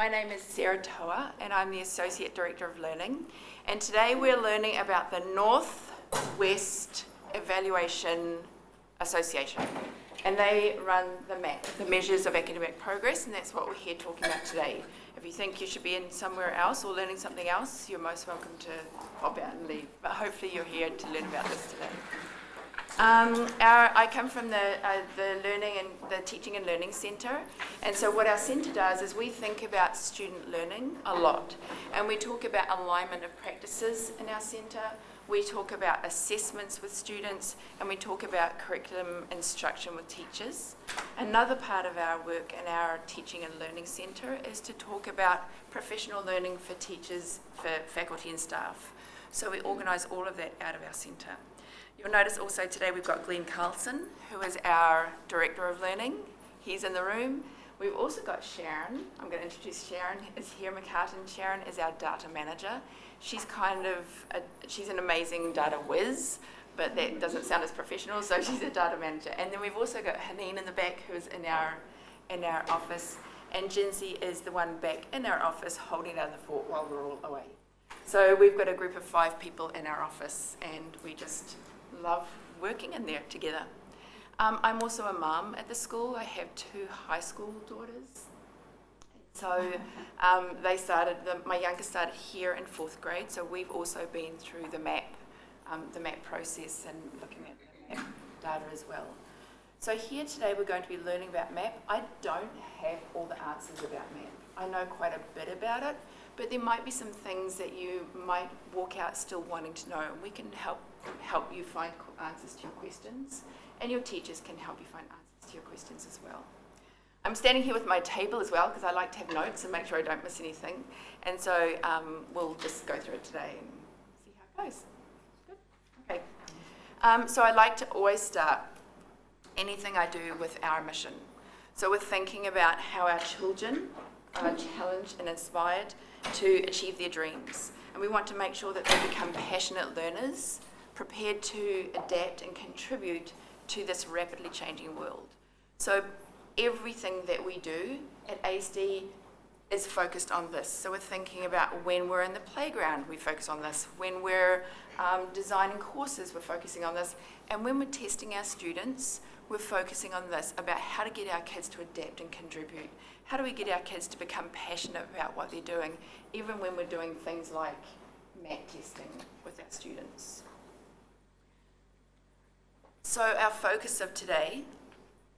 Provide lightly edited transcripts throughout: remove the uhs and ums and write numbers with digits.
My name is Sarah Toa and I'm the Associate Director of Learning, and today we're learning about the North West Evaluation Association, and they run the MAP, the Measures of Academic Progress, and that's what we're here talking about today. If you think you should be in somewhere else or learning something else, you're most welcome to pop out and leave, but hopefully you're here to learn about this today. I come from the Learning and the Teaching and Learning Centre, and so what our centre does is we think about student learning a lot, and we talk about alignment of practices in our centre, we talk about assessments with students, and we talk about curriculum instruction with teachers. Another part of our work in our Teaching and Learning Centre is to talk about professional learning for teachers, for faculty and staff. So we organise all of that out of our centre. You'll notice also today we've got Glenn Carlson, who is our Director of Learning. He's in the room. We've also got Sharon. I'm going to introduce Sharon. Is here McCartan. Sharon is our data manager. She's she's an amazing data whiz, but that doesn't sound as professional, so she's a data manager. And then we've also got Haneen in the back, who's in our office, and Jinsey is the one back in our office holding down the fort while we're all away. So we've got a group of 5 people in our office, and we just love working in there together. I'm also a mum at the school. I have 2 high school daughters. So my youngest started here in 4th grade, so we've also been through the MAP process and looking at the MAP data as well. So here today we're going to be learning about MAP. I don't have all the answers about MAP. I know quite a bit about it, but there might be some things that you might walk out still wanting to know, and we can help you find answers to your questions, and your teachers can help you find answers to your questions as well. I'm standing here with my table as well because I like to have notes and make sure I don't miss anything, and so we'll just go through it today and see how it goes. Good? Okay. So I like to always start anything I do with our mission. So we're thinking about how our children are challenged and inspired to achieve their dreams. And we want to make sure that they become passionate learners, prepared to adapt and contribute to this rapidly changing world. So everything that we do at ASD is focused on this. So we're thinking about when we're in the playground, we focus on this. When we're designing courses, we're focusing on this. And when we're testing our students, we're focusing on this, about how to get our kids to adapt and contribute. How do we get our kids to become passionate about what they're doing, even when we're doing things like MAT testing with our students. So our focus of today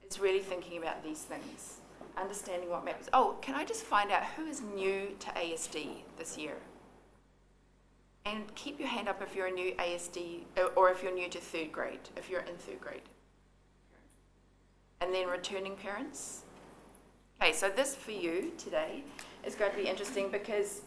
is really thinking about these things, understanding what MAP is. Oh, can I just find out who is new to ASD this year? And keep your hand up if you're a new ASD, or if you're new to 3rd grade, if you're in 3rd grade. And then returning parents. Okay, so this for you today is going to be interesting because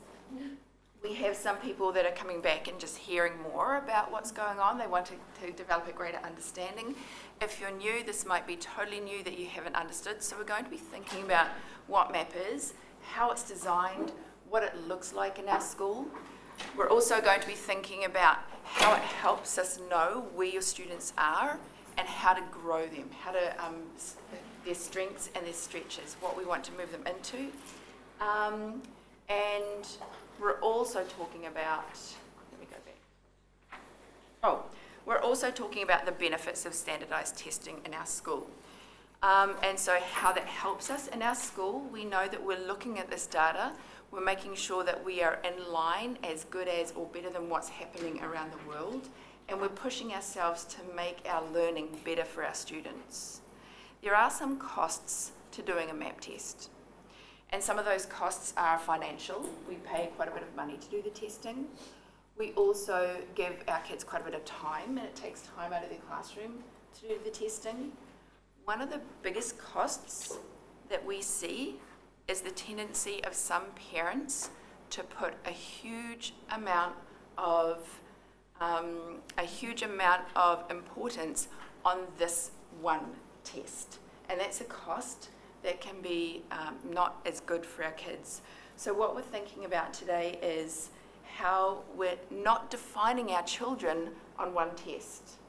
we have some people that are coming back and just hearing more about what's going on. They want to develop a greater understanding. If you're new, this might be totally new that you haven't understood. So we're going to be thinking about what MAP is, how it's designed, what it looks like in our school. We're also going to be thinking about how it helps us know where your students are and how to grow them, how to their strengths and their stretches, what we want to move them into. And we're also talking about, let me go back. Oh, we're also talking about the benefits of standardised testing in our school. And so how that helps us in our school. We know that we're looking at this data, we're making sure that we are in line as good as or better than what's happening around the world, and we're pushing ourselves to make our learning better for our students. There are some costs to doing a MAP test, and some of those costs are financial. We pay quite a bit of money to do the testing. We also give our kids quite a bit of time, and it takes time out of their classroom to do the testing. One of the biggest costs that we see is the tendency of some parents to put a huge amount of importance on this one test, and that's a cost that can be not as good for our kids. So what we're thinking about today is how we're not defining our children on one test.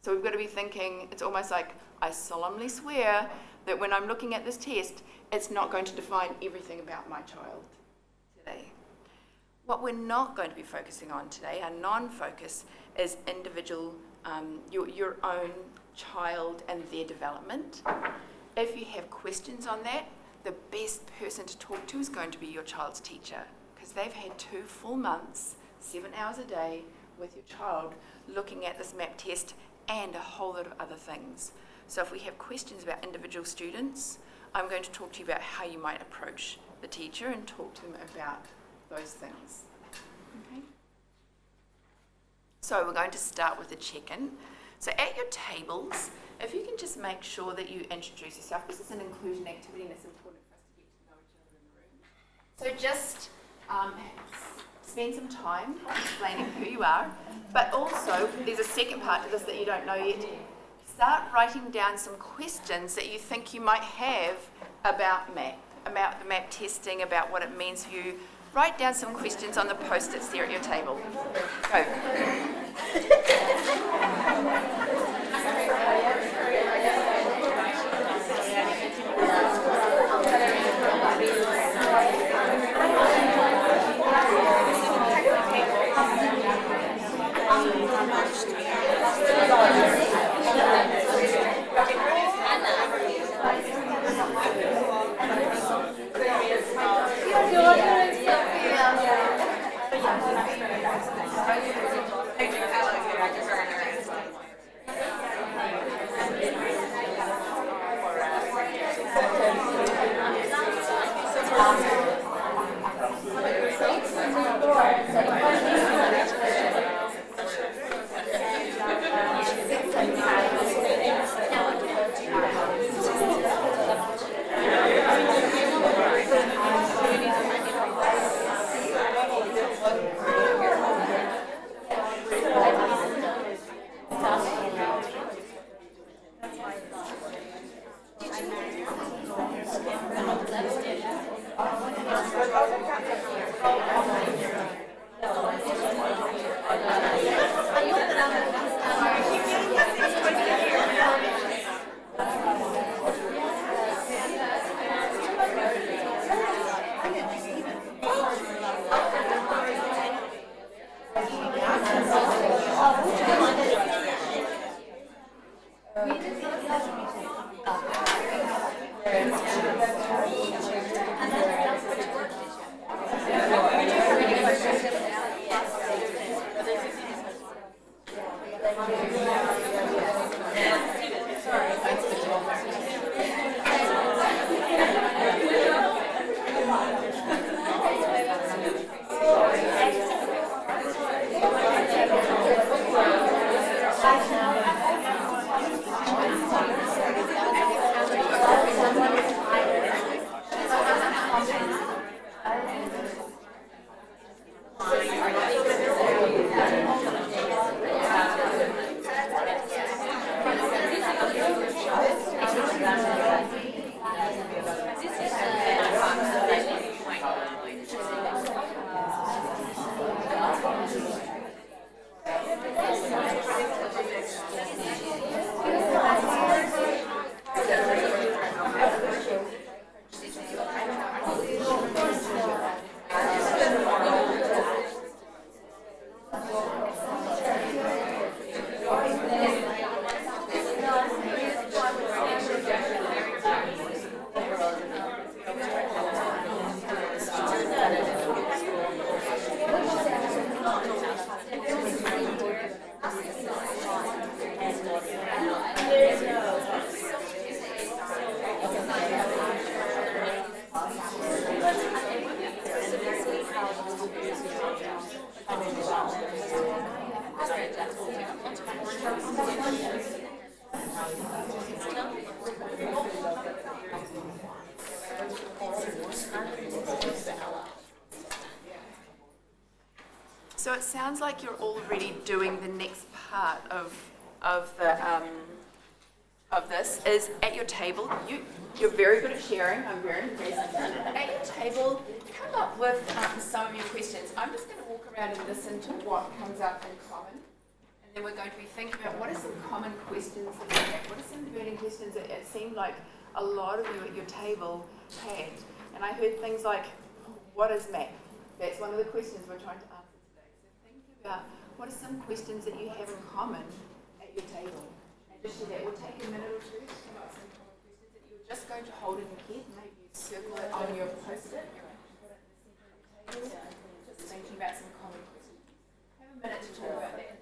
So we've got to be thinking, it's almost like, I solemnly swear that when I'm looking at this test, it's not going to define everything about my child today. What we're not going to be focusing on today, our non-focus, is individual, your own child and their development. If you have questions on that, the best person to talk to is going to be your child's teacher, because they've had 2 full months, 7 hours a day with your child looking at this MAP test and a whole lot of other things. So if we have questions about individual students, I'm going to talk to you about how you might approach the teacher and talk to them about those things. Okay? So we're going to start with a check-in. So at your tables, if you can just make sure that you introduce yourself. This is an inclusion activity and it's important for us to get to know each other in the room. So just spend some time explaining who you are, but also there's a second part to this that you don't know yet. Start writing down some questions that you think you might have about MAP, about the MAP testing, about what it means for you. Write down some questions on the post-its there at your table. Go. So it sounds like you're already doing the next part of this is at your table. You're very good at sharing. I'm very impressed. At your table, come up with some of your questions. I'm just going to walk around and listen to what comes up in common. And then we're going to be thinking about what are some common questions that we have. What are some burning questions that it seemed like a lot of you at your table had. And I heard things like, what is math? That's one of the questions we're trying to answer today. So think about what are some questions that you have in common at your table. And just share that. We'll take a minute or two to come up with some common questions that you're just going to hold in your head. Maybe you circle it on your post-it. Just thinking about some common questions. Have a minute to talk about that.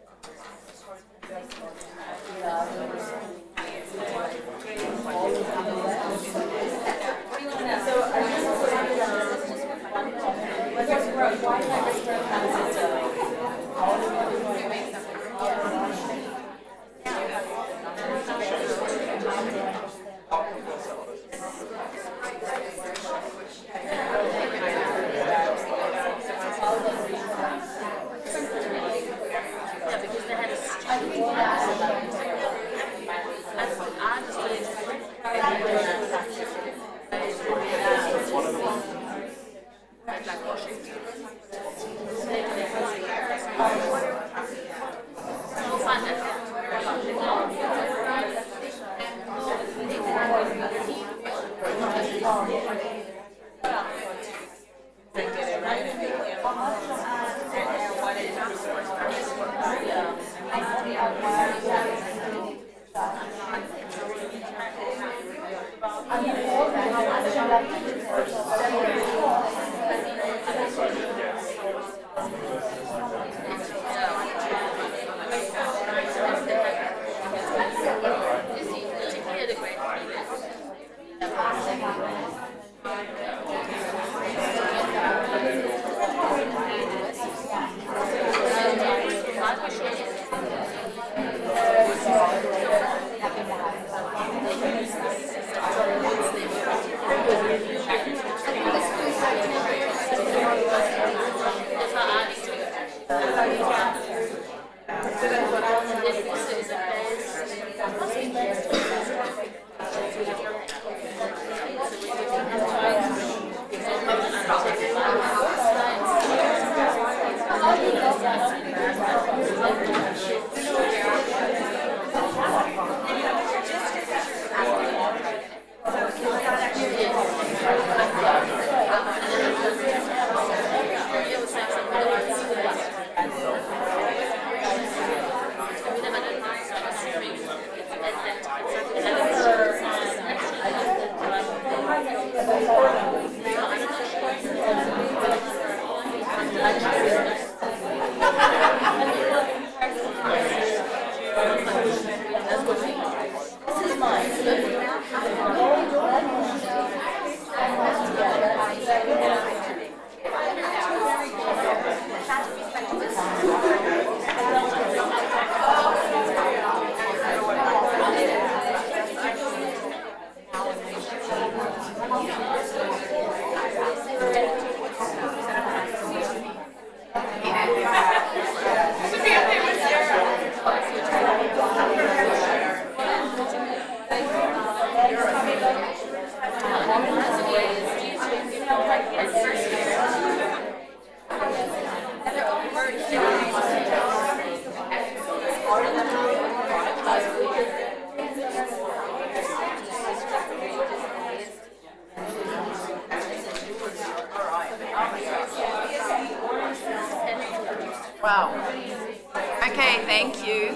Wow. Okay, thank you.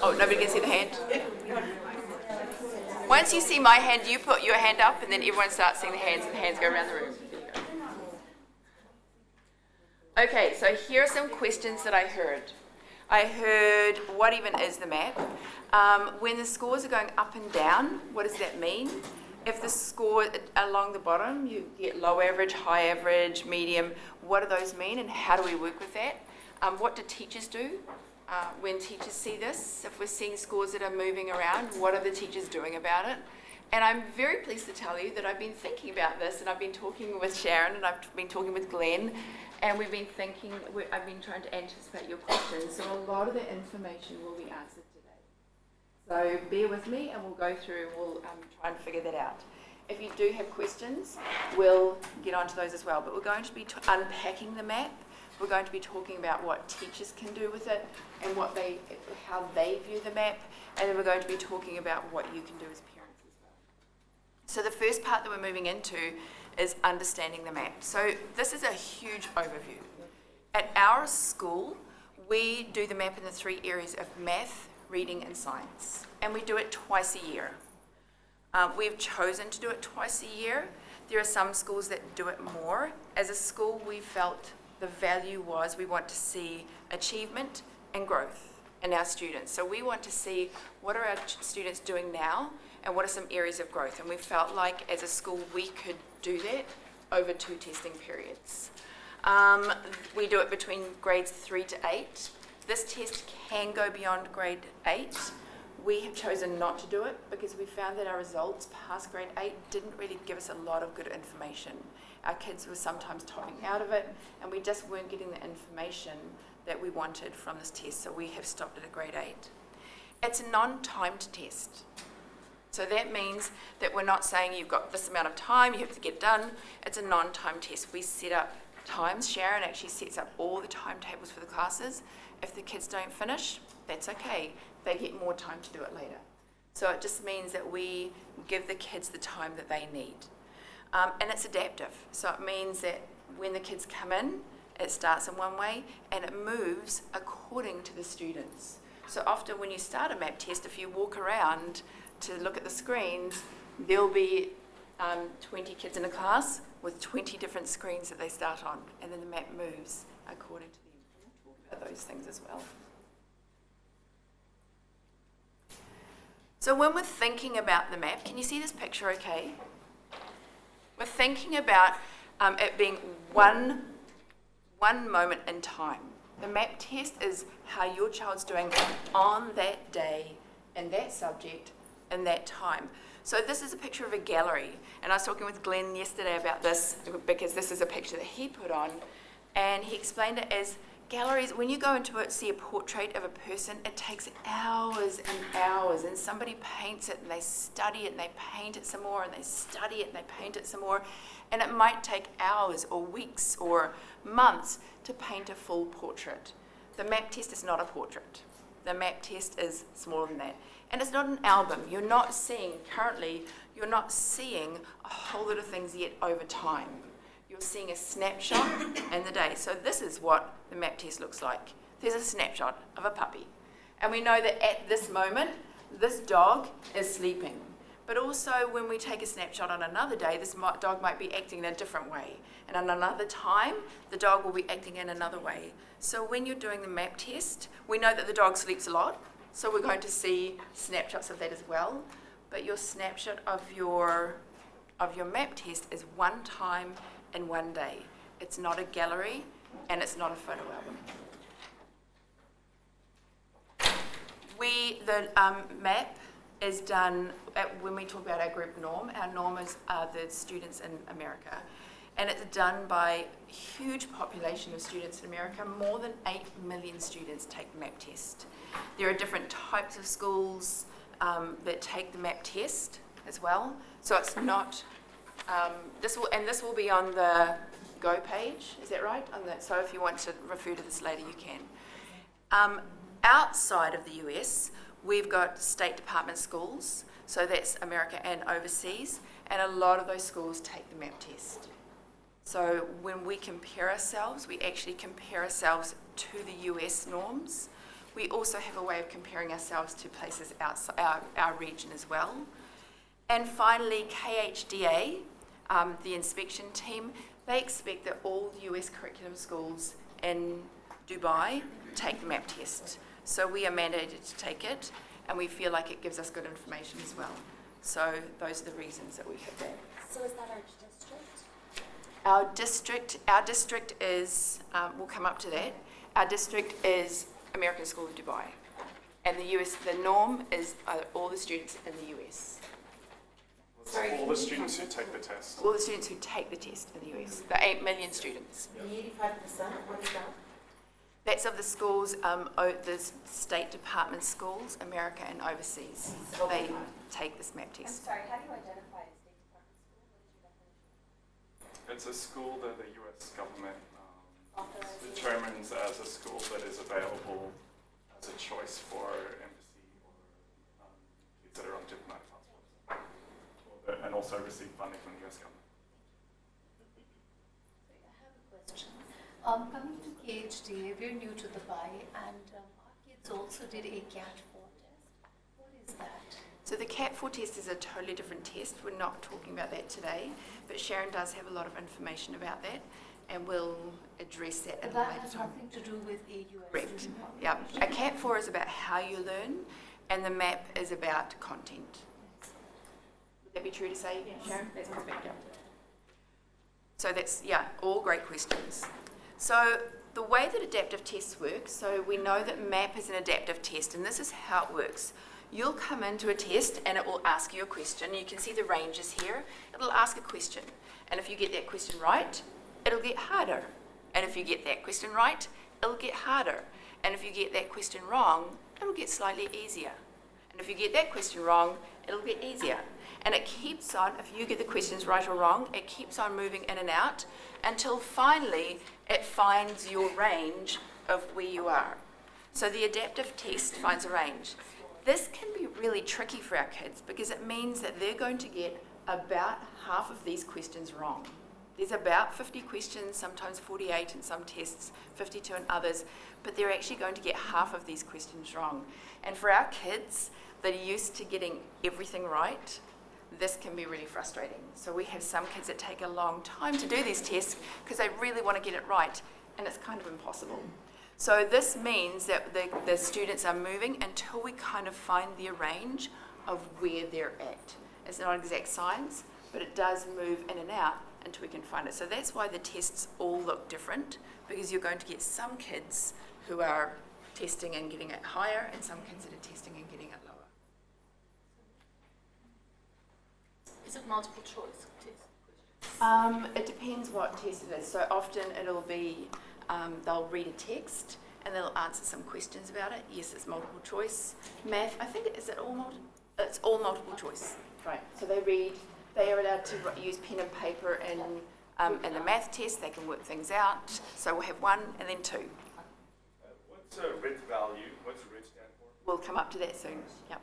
Oh, nobody can see the hand? Once you see my hand, you put your hand up and then everyone starts seeing the hands and the hands go around the room. Okay, so here are some questions that I heard. I heard, what even is the map? When the scores are going up and down, what does that mean? If the score along the bottom, you get low average, high average, medium, what do those mean and how do we work with that? What do teachers do when teachers see this? If we're seeing scores that are moving around, what are the teachers doing about it? And I'm very pleased to tell you that I've been thinking about this and I've been talking with Sharon and I've been talking with Glenn and we've been thinking, I've been trying to anticipate your questions. So a lot of the information will be answered today. So bear with me and we'll go through and we'll try and figure that out. If you do have questions, we'll get onto those as well. But we're going to be unpacking the map. We're going to be talking about what teachers can do with it and how they view the map. And then we're going to be talking about what you can do as parents as well. So the first part that we're moving into is understanding the map. So this is a huge overview. At our school, we do the map in the 3 areas of math, reading and science. And we do it twice a year. We've chosen to do it twice a year. There are some schools that do it more. As a school, we felt the value was we want to see achievement and growth in our students. So we want to see what are our students doing now and what are some areas of growth. And we felt like as a school we could do that over 2 testing periods. We do it between grades 3 to 8. This test can go beyond grade 8. We have chosen not to do it because we found that our results past grade 8 didn't really give us a lot of good information. Our kids were sometimes topping out of it, and we just weren't getting the information that we wanted from this test, so we have stopped it at grade 8. It's a non-timed test. So that means that we're not saying you've got this amount of time, you have to get done. It's a non-timed test. We set up times. Sharon actually sets up all the timetables for the classes. If the kids don't finish, that's okay. They get more time to do it later. So it just means that we give the kids the time that they need. And it's adaptive. So it means that when the kids come in, it starts in one way and it moves according to the students. So often when you start a map test, if you walk around to look at the screens, there'll be 20 kids in a class with 20 different screens that they start on, and then the map moves according to them. We'll talk about those things as well. So when we're thinking about the map, can you see this picture okay? We're thinking about it being one moment in time. The map test is how your child's doing on that day, in that subject, in that time. So this is a picture of a gallery, and I was talking with Glenn yesterday about this because this is a picture that he put on, and he explained it as galleries. When you go into it, see a portrait of a person, it takes hours and hours, and somebody paints it and they study it and they paint it some more and they study it and they paint it some more, and it might take hours or weeks or months to paint a full portrait. The map test is not a portrait. The map test is smaller than that. And it's not an album. You're not seeing a whole lot of things yet over time. You're seeing a snapshot in the day. So this is what the map test looks like. There's a snapshot of a puppy. And we know that at this moment, this dog is sleeping. But also when we take a snapshot on another day, this dog might be acting in a different way. And on another time, the dog will be acting in another way. So when you're doing the map test, we know that the dog sleeps a lot. So we're going to see snapshots of that as well. But your snapshot of your map test is one time in one day. It's not a gallery and it's not a photo album. The map is done when we talk about our group norm. Our norm is the students in America. And it's done by a huge population of students in America. More than 8 million students take the map test. There are different types of schools that take the map test as well. So it's not, this will be on the Go page, is that right? So if you want to refer to this later, you can. Outside of the US, we've got state department schools, so that's America and overseas, and a lot of those schools take the map test. So when we compare ourselves, we actually compare ourselves to the US norms. We also have a way of comparing ourselves to places outside our region as well. And finally, KHDA, the inspection team, they expect that all US curriculum schools in Dubai take the map test. So we are mandated to take it, and we feel like it gives us good information as well. So those are the reasons that we have that. So is that our district? Our district is, we'll come up to that. Our district is American School of Dubai. And the US, the norm is all the students in the US. Sorry, all the students who take the test. All the students who take the test in the US, the 8 million students. The 85%, what is that? That's of the schools, the State Department schools, America and overseas. They take this map I'm test. sorry, how do you identify a State Department It's a school that the US government Authorized. determines as a school that is available as a choice for embassy or kids that are on diplomatic passports, and also receive funding from the US government. I have a question. Coming to KHD, we're new to the BI, and our kids also did a CAT4 test. What is that? So the CAT4 test is a totally different test. We're not talking about that today, but Sharon does have a lot of information about that, and we'll address that at But a that later has time. nothing to do with a US Correct. student Yeah. population. A CAT4 is about how you learn, and the map is about content. Would that be true to say, Sharon? That's perfect. Yeah. So that's, yeah, all great questions. So the way that adaptive tests work, so we know that MAP is an adaptive test, and this is how it works. You'll come into a test and it will ask you a question. You can see the ranges here. It'll ask a question. And if you get that question right, it'll get harder. And if you get that question right, it'll get harder. And if you get that question wrong, it'll get slightly easier. And if you get that question wrong, it'll get easier. And it keeps on, if you get the questions right or wrong, it keeps on moving in and out until finally it finds your range of where you are. So the adaptive test finds a range. This can be really tricky for our kids because it means that they're going to get about half of these questions wrong. There's about 50 questions, sometimes 48 in some tests, 52 in others, but they're actually going to get half of these questions wrong. And for our kids that are used to getting everything right, this can be really frustrating. So we have some kids that take a long time to do these tests because they really want to get it right, and it's kind of impossible. So this means that the students are moving until we kind of find their range of where they're at. It's not exact science, but it does move in and out until we can find it. So that's why the tests all look different, because you're going to get some kids who are testing and getting it higher, and some kids that are testing and getting it lower. Is it multiple choice test? It depends what test it is. So often it'll be, they'll read a text and they'll answer some questions about it. Yes, it's multiple choice. Math, I think, is it all multiple? It's all multiple choice. Right. So they are allowed to use pen and paper in the math test. They can work things out. So we'll have 1 and then 2. What's a RIT value? What's RIT stand for? We'll come up to that soon. Yep.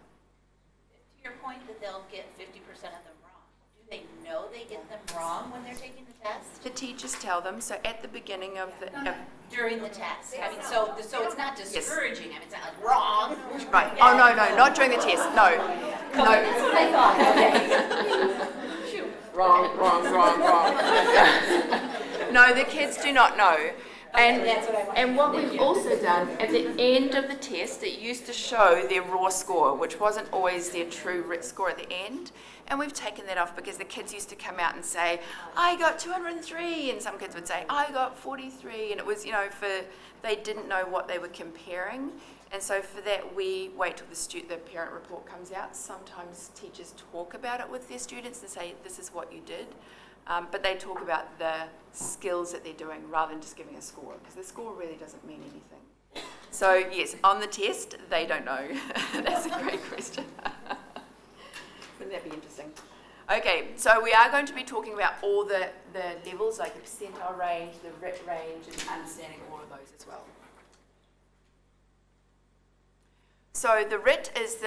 To your point that they'll get 50% of them wrong, do they know they get them wrong when they're taking the test? The teachers tell them. So at the beginning of the During the test? I mean, so it's not discouraging them, it's not like wrong. right. Oh no, not during the test. No. That's what I thought, okay. Wrong. No, the kids do not know. And what we've also done, at the end of the test, it used to show their raw score, which wasn't always their true RIT score at the end. And we've taken that off because the kids used to come out and say, I got 203, and some kids would say, I got 43. And it was, they didn't know what they were comparing. And so for that, we wait till the parent report comes out. Sometimes teachers talk about it with their students and say, this is what you did. But they talk about the skills that they're doing rather than just giving a score, because the score really doesn't mean anything. So yes, on the test, they don't know. That's a great question. Wouldn't that be interesting? Okay, so we are going to be talking about all the levels, like the percentile range, the RIT range, and understanding all of those as well. So the RIT is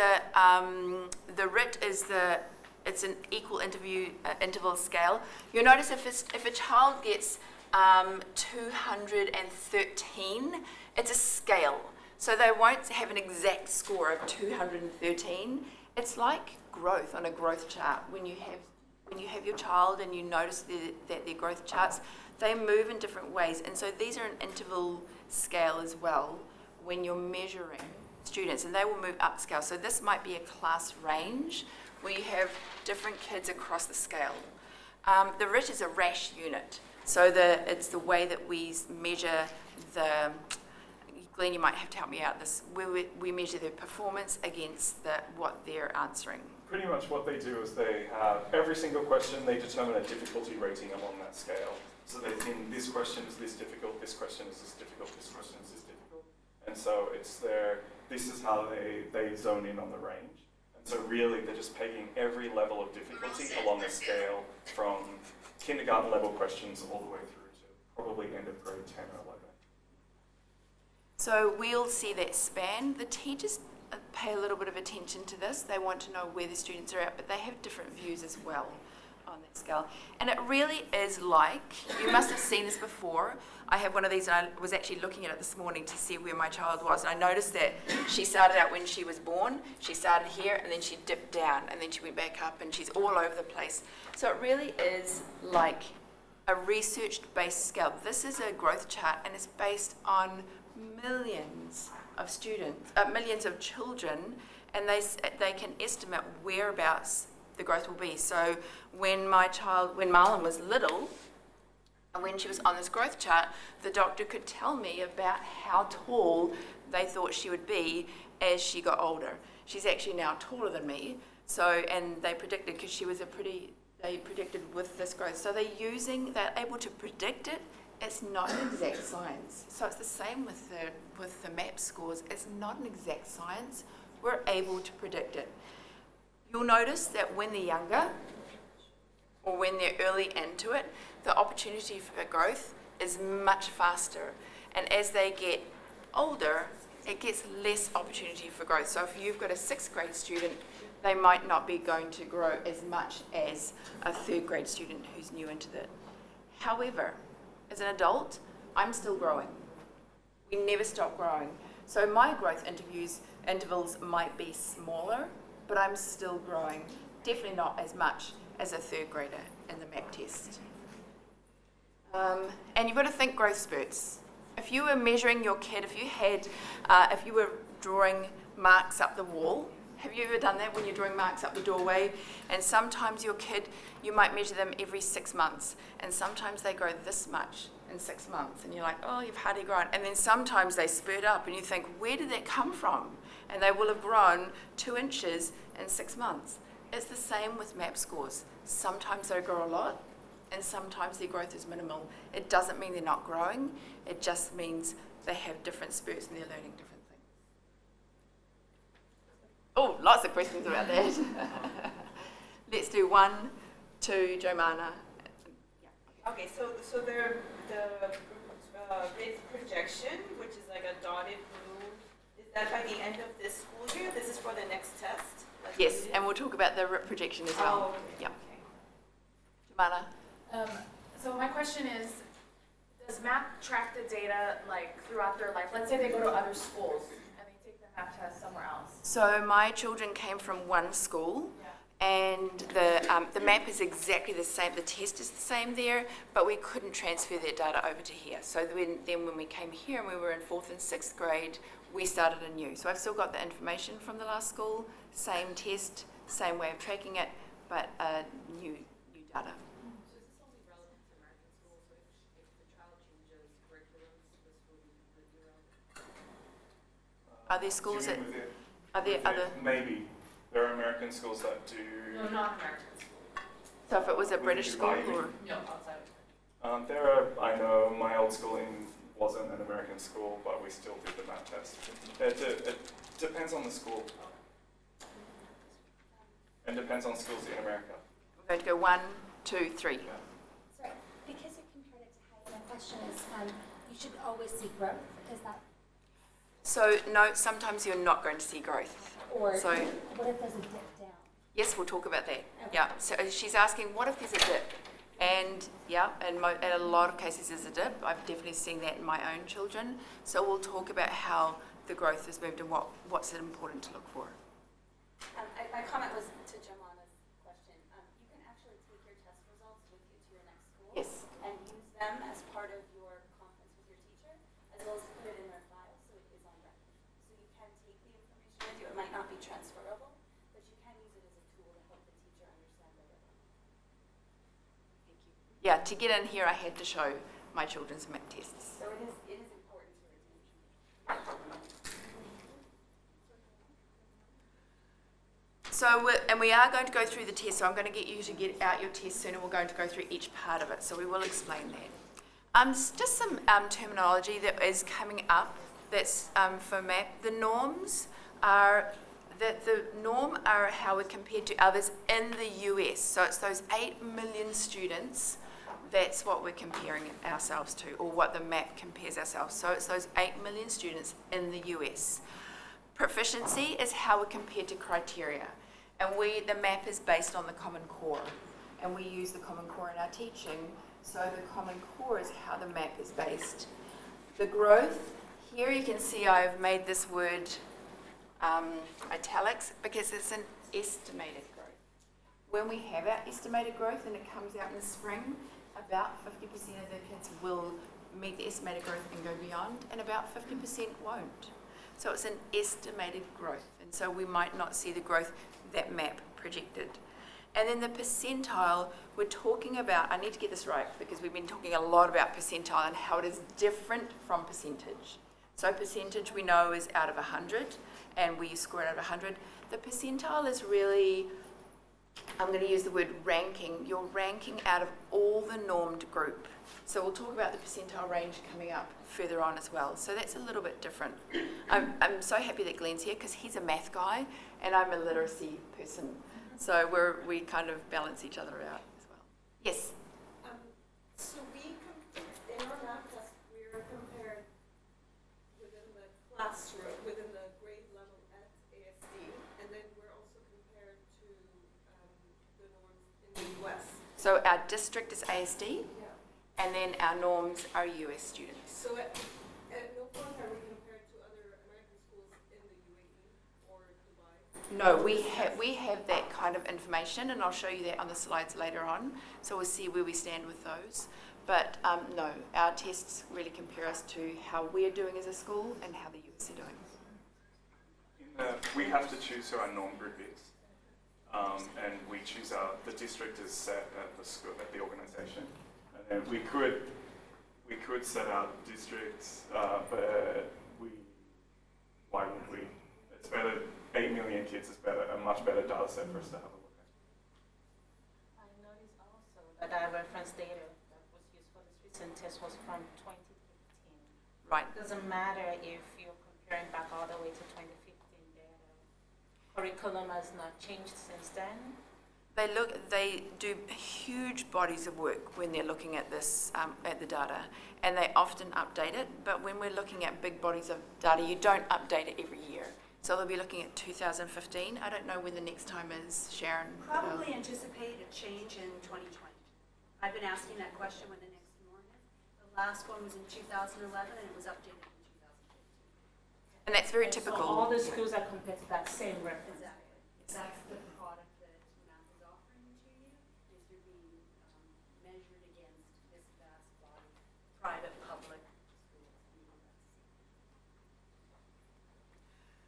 it's an equal interval scale. You'll notice if a child gets 213, it's a scale. So they won't have an exact score of 213. It's like growth on a growth chart. When you have your child and you notice that their growth charts, they move in different ways. And so these are an interval scale as well when you're measuring students, and they will move up scale. So this might be a class range where you have different kids across the scale. The RIT is a RASH unit. So it's the way that we measure Glenn, you might have to help me out this, where we measure their performance against what they're answering. Pretty much what they do is they have every single question, they determine a difficulty rating along that scale. So they think this question is this difficult, this question is this difficult, this question is this difficult. And so this is how they zone in on the range. And so really they're just pegging every level of difficulty along a scale from kindergarten level questions all the way through to probably end of grade 10 or 11. So we'll see that span. The teachers pay a little bit of attention to this. They want to know where the students are at, but they have different views as well on that scale. And it really is like, you must have seen this before. I have one of these, and I was actually looking at it this morning to see where my child was. And I noticed that she started out when she was born. She started here, and then she dipped down, and then she went back up, and she's all over the place. So it really is like a research-based scale. This is a growth chart, and it's based on millions of students, millions of children, and they can estimate whereabouts the growth will be. So when Marlon was little, and when she was on this growth chart, the doctor could tell me about how tall they thought she would be as she got older. She's actually now taller than me. So, and they predicted, because she was they predicted with this growth. So they're able to predict it. It's not an exact science. So it's the same with the MAP scores. It's not an exact science. We're able to predict it. You'll notice that when they're younger, or when they're early into it, the opportunity for growth is much faster. And as they get older, it gets less opportunity for growth. So if you've got a 6th grade student, they might not be going to grow as much as a 3rd grade student who's new into it. However, as an adult, I'm still growing. We never stop growing. So my growth intervals might be smaller, but I'm still growing. Definitely not as much as a 3rd grader in the MAP test. And you've got to think growth spurts. If you were measuring your kid, if you were drawing marks up the wall, have you ever done that when you're drawing marks up the doorway? And sometimes your kid, you might measure them every 6 months, and sometimes they grow this much in 6 months, and you're like, oh, you've hardly grown. And then sometimes they spurt up, and you think, where did that come from? And they will have grown 2 inches in 6 months. It's the same with MAP scores. Sometimes they grow a lot, and sometimes their growth is minimal. It doesn't mean they're not growing. It just means they have different spurts and they're learning different things. Oh, lots of questions about that. Let's do 1, 2, Jomana. Okay, so the rate projection, which is like a dotted blue, is that by the end of this school year? This is for the next test? Like Yes, and we'll talk about the RIP projection as well. Oh, okay. Yeah. Jomana. So my question is, does MAP track the data like throughout their life? Let's say they go to other schools and they take the MAP test somewhere else. So my children came from one school, and the map is exactly the same. The test is the same there, but we couldn't transfer their data over to here. So then when we came here and we were in 4th and 6th grade, we started anew. So I've still got the information from the last school, same test, same way of tracking it, but new data. Are there schools that, are there other, Maybe. There are American schools that do... No, not American school. so if it was a Would British you school like- or? No, outside. I know my old schooling wasn't an American school, but we still did the math test. It depends on the school. And depends on schools in America. We're going to go 1, 2, 3. Yeah. Sorry, because you compared it to height, my question is, you should always see growth, is that, So no, sometimes you're not going to see growth. or So what if there's a dip down? yes, we'll talk about that. Okay. Yeah, so she's asking, what if there's a dip? And yeah, in a lot of cases there's a dip. I've definitely seen that in my own children. So we'll talk about how the growth has moved and what's important to look for. My comment was to Jomana's question. You can actually take your test results with you to your next school. Yes. And use them as part of your conference with your teacher, as well as put it in their file so it is on record. So you can take the information with you. It might not be transferable, but you can use it as a tool to help the teacher understand better. Yeah, to get in here I had to show my children's MIC tests. So it is important to retain. So, and we are going to go through the test, so I'm going to get you to get out your test soon, and we're going to go through each part of it, so we will explain that. Just some terminology that is coming up that's for MAP. The norms are, the norm are how we're compared to others in the US. So it's those 8 million students That's what we're comparing ourselves to, or what the map compares ourselves. So it's those 8 million students in the US. Proficiency is how we're compared to criteria. And the map is based on the Common Core. And we use the Common Core in our teaching. So the Common Core is how the map is based. The growth, here you can see I've made this word italics because it's an estimated growth. When we have our estimated growth and it comes out in the spring, about 50% of the kids will meet the estimated growth and go beyond, and about 50% won't. So it's an estimated growth, and so we might not see the growth that map projected. And then the percentile, we're talking about, I need to get this right because we've been talking a lot about percentile and how it is different from percentage. So percentage we know is out of 100, and we score it out of 100. The percentile is really, I'm going to use the word ranking. You're ranking out of all the normed group. So we'll talk about the percentile range coming up further on as well. So that's a little bit different. I'm so happy that Glenn's here because he's a math guy and I'm a literacy person. So we kind of balance each other out as well. Yes? So in our math test, we're compared within the classroom, within the grade level at ASD, and then we're also compared to the norms in the US. So our district is ASD, Yeah. and then our norms are US students. So at no point are we compared to other American schools in the UAE or Dubai? No, we have that kind of information, and I'll show you that on the slides later on. So we'll see where we stand with those. But no, our tests really compare us to how we're doing as a school and how the US are doing. We have to choose who our norm group is, and we choose the district is set at the school, at the organisation, and then we could set out districts, but why would we? It's better. 8 million kids is better, a much better data set for us to have a look at. I noticed also that our reference data that was used for this recent test was from 2015. Right. It doesn't matter if you're comparing back all the way to 2015 data. Curriculum has not changed since then. They do huge bodies of work when they're looking at this, at the data, and they often update it. But when we're looking at big bodies of data, you don't update it every year. So they'll be looking at 2015. I don't know when the next time is, Sharon. Probably anticipate a change in 2020. I've been asking that question when the next norm is. The last one was in 2011 and it was updated in 2015. And that's very So typical. all the schools are compared to that same reference. Exactly. That's the product that math is offering to you, is you're being measured against this vast body of private, public schools.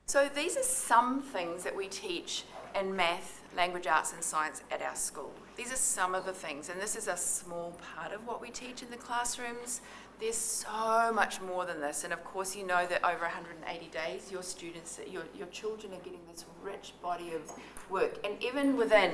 So these are some things that we teach in math, language arts and science at our school. These are some of the things, and this is a small part of what we teach in the classrooms. There's so much more than this, and of course you know that over 180 days your students, your children are getting this rich body of work. And even within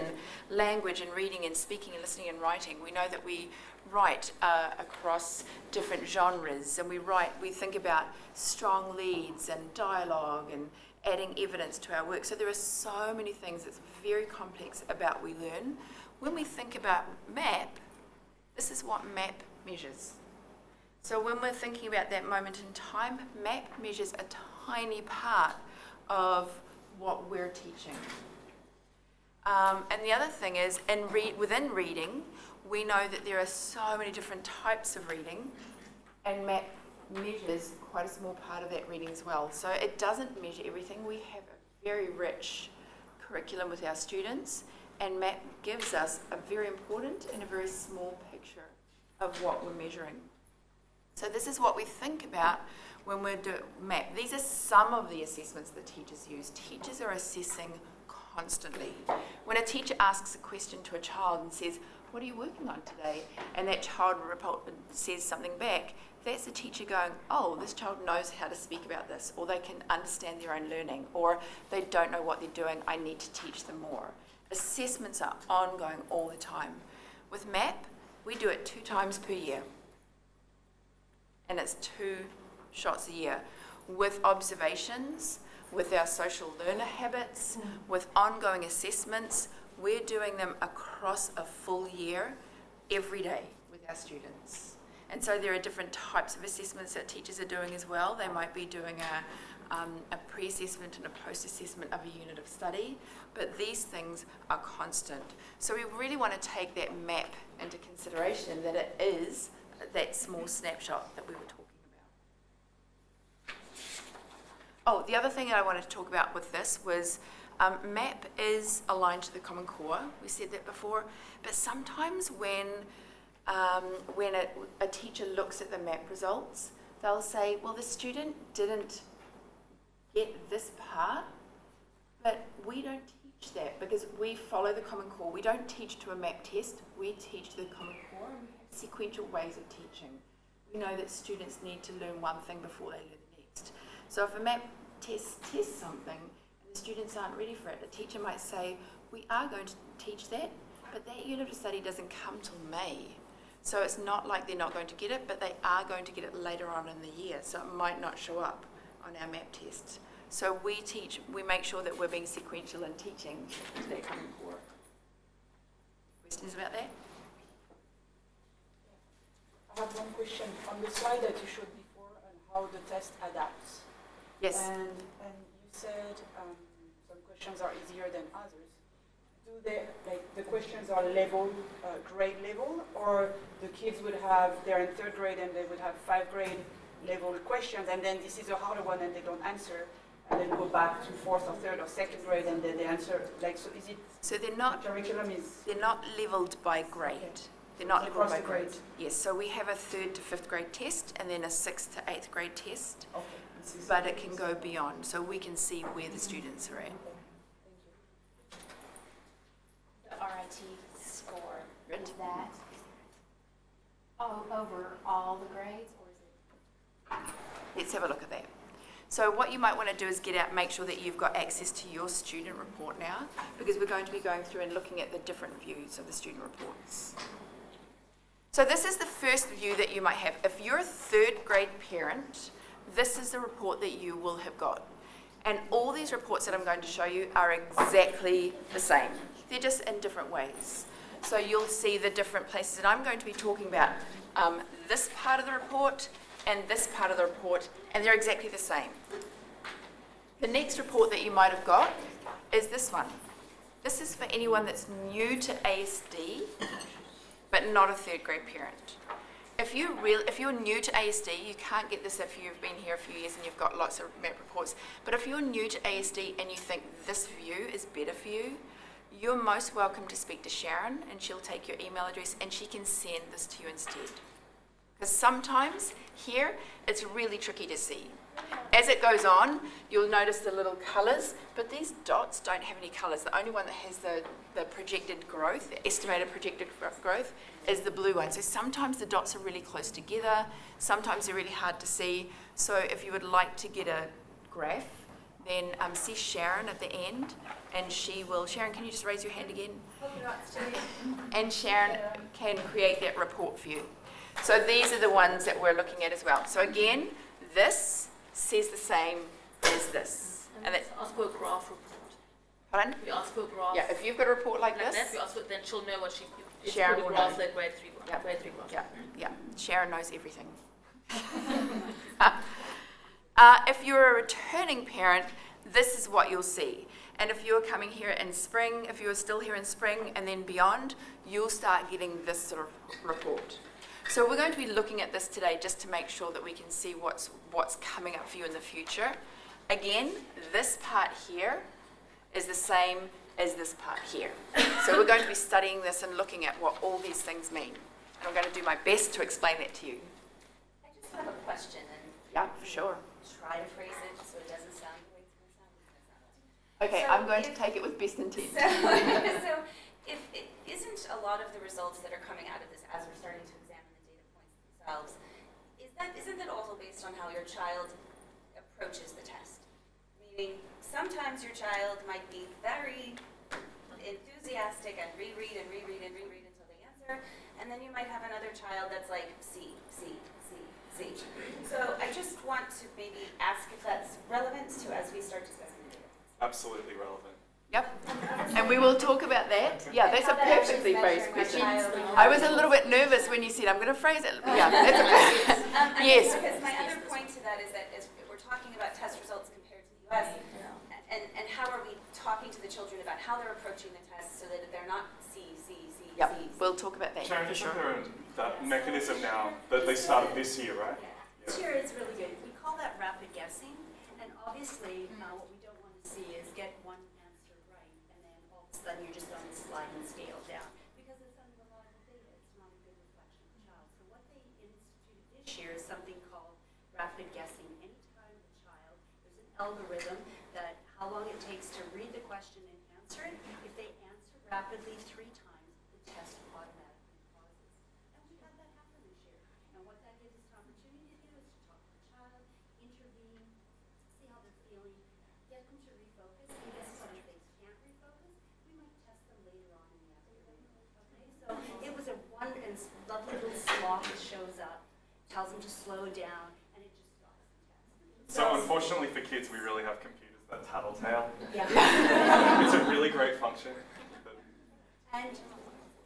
language and reading and speaking and listening and writing, we know that we write across different genres, and we think about strong leads and dialogue and adding evidence to our work. So there are so many things that's very complex about we learn. When we think about MAP, this is what MAP measures. So when we're thinking about that moment in time, MAP measures a tiny part of what we're teaching. And the other thing is, within reading, we know that there are so many different types of reading, and MAP measures quite a small part of that reading as well. So it doesn't measure everything. We have a very rich curriculum with our students, and MAP gives us a very important and a very small picture of what we're measuring. So this is what we think about when we're doing MAP. These are some of the assessments that teachers use. Teachers are assessing constantly. When a teacher asks a question to a child and says, "What are you working on today?" and that child says something back, that's the teacher going, "Oh, this child knows how to speak about this," or they can understand their own learning, or they don't know what they're doing, I need to teach them more. Assessments are ongoing all the time. With MAP, we do it 2 times per year. And it's 2 shots a year with observations, with our social learner habits, with ongoing assessments. We're doing them across a full year, every day with with our students. And so there are different types of assessments that teachers are doing as well. They might be doing a pre-assessment and a post-assessment of a unit of study, but these things are constant. So we really want to take that map into consideration, that it is that small snapshot that we were talking about. Oh, the other thing I wanted to talk about with this was MAP is aligned to the Common Core. We said that before, but sometimes when a teacher looks at the MAP results, they'll say, well, the student didn't get this part, but we don't teach that because we follow the Common Core. We don't teach to a MAP test, we teach the Common Core, and we have sequential ways of teaching. We know that students need to learn one thing before they learn the next. So if a MAP test tests something and the students aren't ready for it, the teacher might say, we are going to teach that, but that unit of study doesn't come till May. So it's not like they're not going to get it, but they are going to get it later on in the year, so it might not show up on our MAP tests. So we make sure that we're being sequential in teaching to that Common Core. Questions about that? I have one question. On the slide that you showed before on how the test adapts. Yes. And you said some questions are easier than others. Do they, like, the questions are level, grade level, or the kids would have, they're in third grade and they would have 5th grade level questions, and then this is a harder one and they don't answer, and then go back to 4th or 3rd or 2nd grade and then they answer, like, so is it, So they're not leveled by grade. Okay. They're not It's leveled across by the grade. grades. Yes, so we have a 3rd to 5th grade test and then a 6th to 8th grade test, okay. This is- but it can go beyond, so we can see where the students are at. The RIT score, Right. is that over all the grades, or is it? Let's have a look at that. So what you might want to do is make sure that you've got access to your student report now, because we're going to be going through and looking at the different views of the student reports. So this is the first view that you might have. If you're a 3rd grade parent, this is the report that you will have got. And all these reports that I'm going to show you are exactly the same. They're just in different ways. So you'll see the different places, and I'm going to be talking about this part of the report and this part of the report, and they're exactly the same. The next report that you might have got is this one. This is for anyone that's new to ASD, but not a 3rd grade parent. If you're new to ASD, you can't get this if you've been here a few years and you've got lots of MAP reports. But if you're new to ASD and you think this view is better for you, you're most welcome to speak to Sharon, and she'll take your email address and she can send this to you instead. Because sometimes here it's really tricky to see. As it goes on, you'll notice the little colours, but these dots don't have any colours. The only one that has the projected growth, the estimated projected growth, is the blue one. So sometimes the dots are really close together, sometimes they're really hard to see. So if you would like to get a graph, then see Sharon at the end, and she will, Sharon, can you just raise your hand again? And Sharon can create that report for you. So these are the ones that we're looking at as well. So again, this says the same as this. And that's ask for a graph report. Pardon? We ask for a graph. Yeah, if you've got a report like Like this, that, we ask for, then she'll know what she, it's Sharon for the will graphs know. like grade 3 Yeah. graphs. yeah, Sharon knows everything. If you're a returning parent, this is what you'll see. And if you're coming here in spring, if you're still here in spring and then beyond, you'll start getting this sort of report. So we're going to be looking at this today just to make sure that we can see what's coming up for you in the future. Again, this part here is the same as this part here. So we're going to be studying this and looking at what all these things mean. And I'm going to do my best to explain that to you. I just have a question and Yeah, for sure. try to phrase it so it doesn't sound the way it's going to sound. Okay, So I'm going to if- take it with best intent. So if it isn't a lot of the results that are coming out of this as we're starting to examine the data points themselves, isn't that also based on how your child approaches the test? Meaning, sometimes your child might be very enthusiastic and reread and reread and reread until they answer, and then you might have another child that's like C, C, C, C. So I just want to maybe ask if that's relevant to as we start discussing the data. Absolutely relevant. Yep. And we will talk about that. Yeah, that's a perfectly phrased question. I was a little bit nervous when you said, I'm going to phrase it. Yeah, that's a yes. Because my other point to that is we're talking about test results compared to the US, and how are we talking to the children about how they're approaching the test so that they're not C. Yep, we'll talk about that Sharon, for isn't sure. there that mechanism now that they started this year, right? This year it's really good. We call that rapid guessing, and obviously what we don't want to see is get one answer right, and then all of a sudden you're just on the sliding scale down. Because it's unreliable data, it's not a good reflection of the child. So what they instituted this year is something called rapid guessing. Anytime the child, there's an algorithm that how long it takes to read the question and answer it. If they answer rapidly 3 times, the test automatically pauses. And we had that happen this year. And what that gives us an opportunity to do is to talk to the child, intervene, see how they're feeling, get them to refocus, because if they can't refocus, we might test them later on in the afternoon. Okay, so it was a lovely little sloth that shows up, tells them to slow down, and it just stops the test. So unfortunately for kids, we really have computers that tattletale. Yeah. It's a really great function. And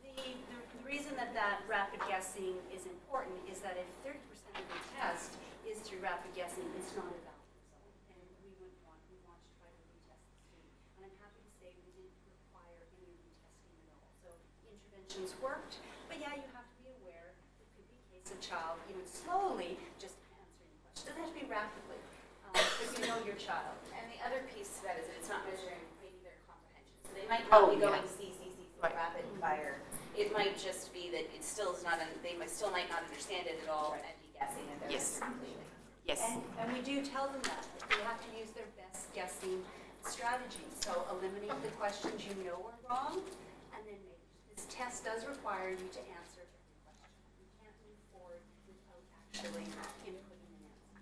the reason that rapid guessing is important is that if 30% of the test is through rapid guessing, it's not a valid result. And we want to try to retest the student. And I'm happy to say we didn't require any retesting at all. So the interventions worked, but yeah, you have to be aware it could be a case of child, slowly just answering the question. It doesn't have to be rapidly, because you know your child. And the other piece to that is that it's not measuring maybe their comprehension. So they might not be going C, rapid fire. It might just be that it still is not, they still might not understand it at all and be guessing at their answer completely. Yes. And we do tell them that they have to use their best guessing strategy. So eliminate the questions you know are wrong, and then this test does require you to answer every question. You can't move forward without actually inputting an answer.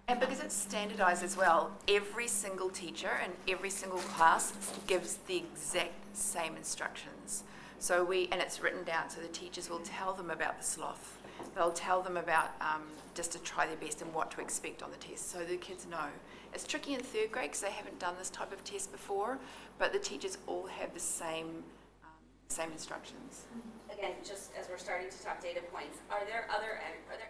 And because it's standardized as well, every single teacher and every single class gives the exact same instructions. So and it's written down, so the teachers will tell them about the sloth. They'll tell them about just to try their best and what to expect on the test, so the kids know. It's tricky in 3rd grade because they haven't done this type of test before, but the teachers all have the same instructions. Again, just as we're starting to talk data points, are there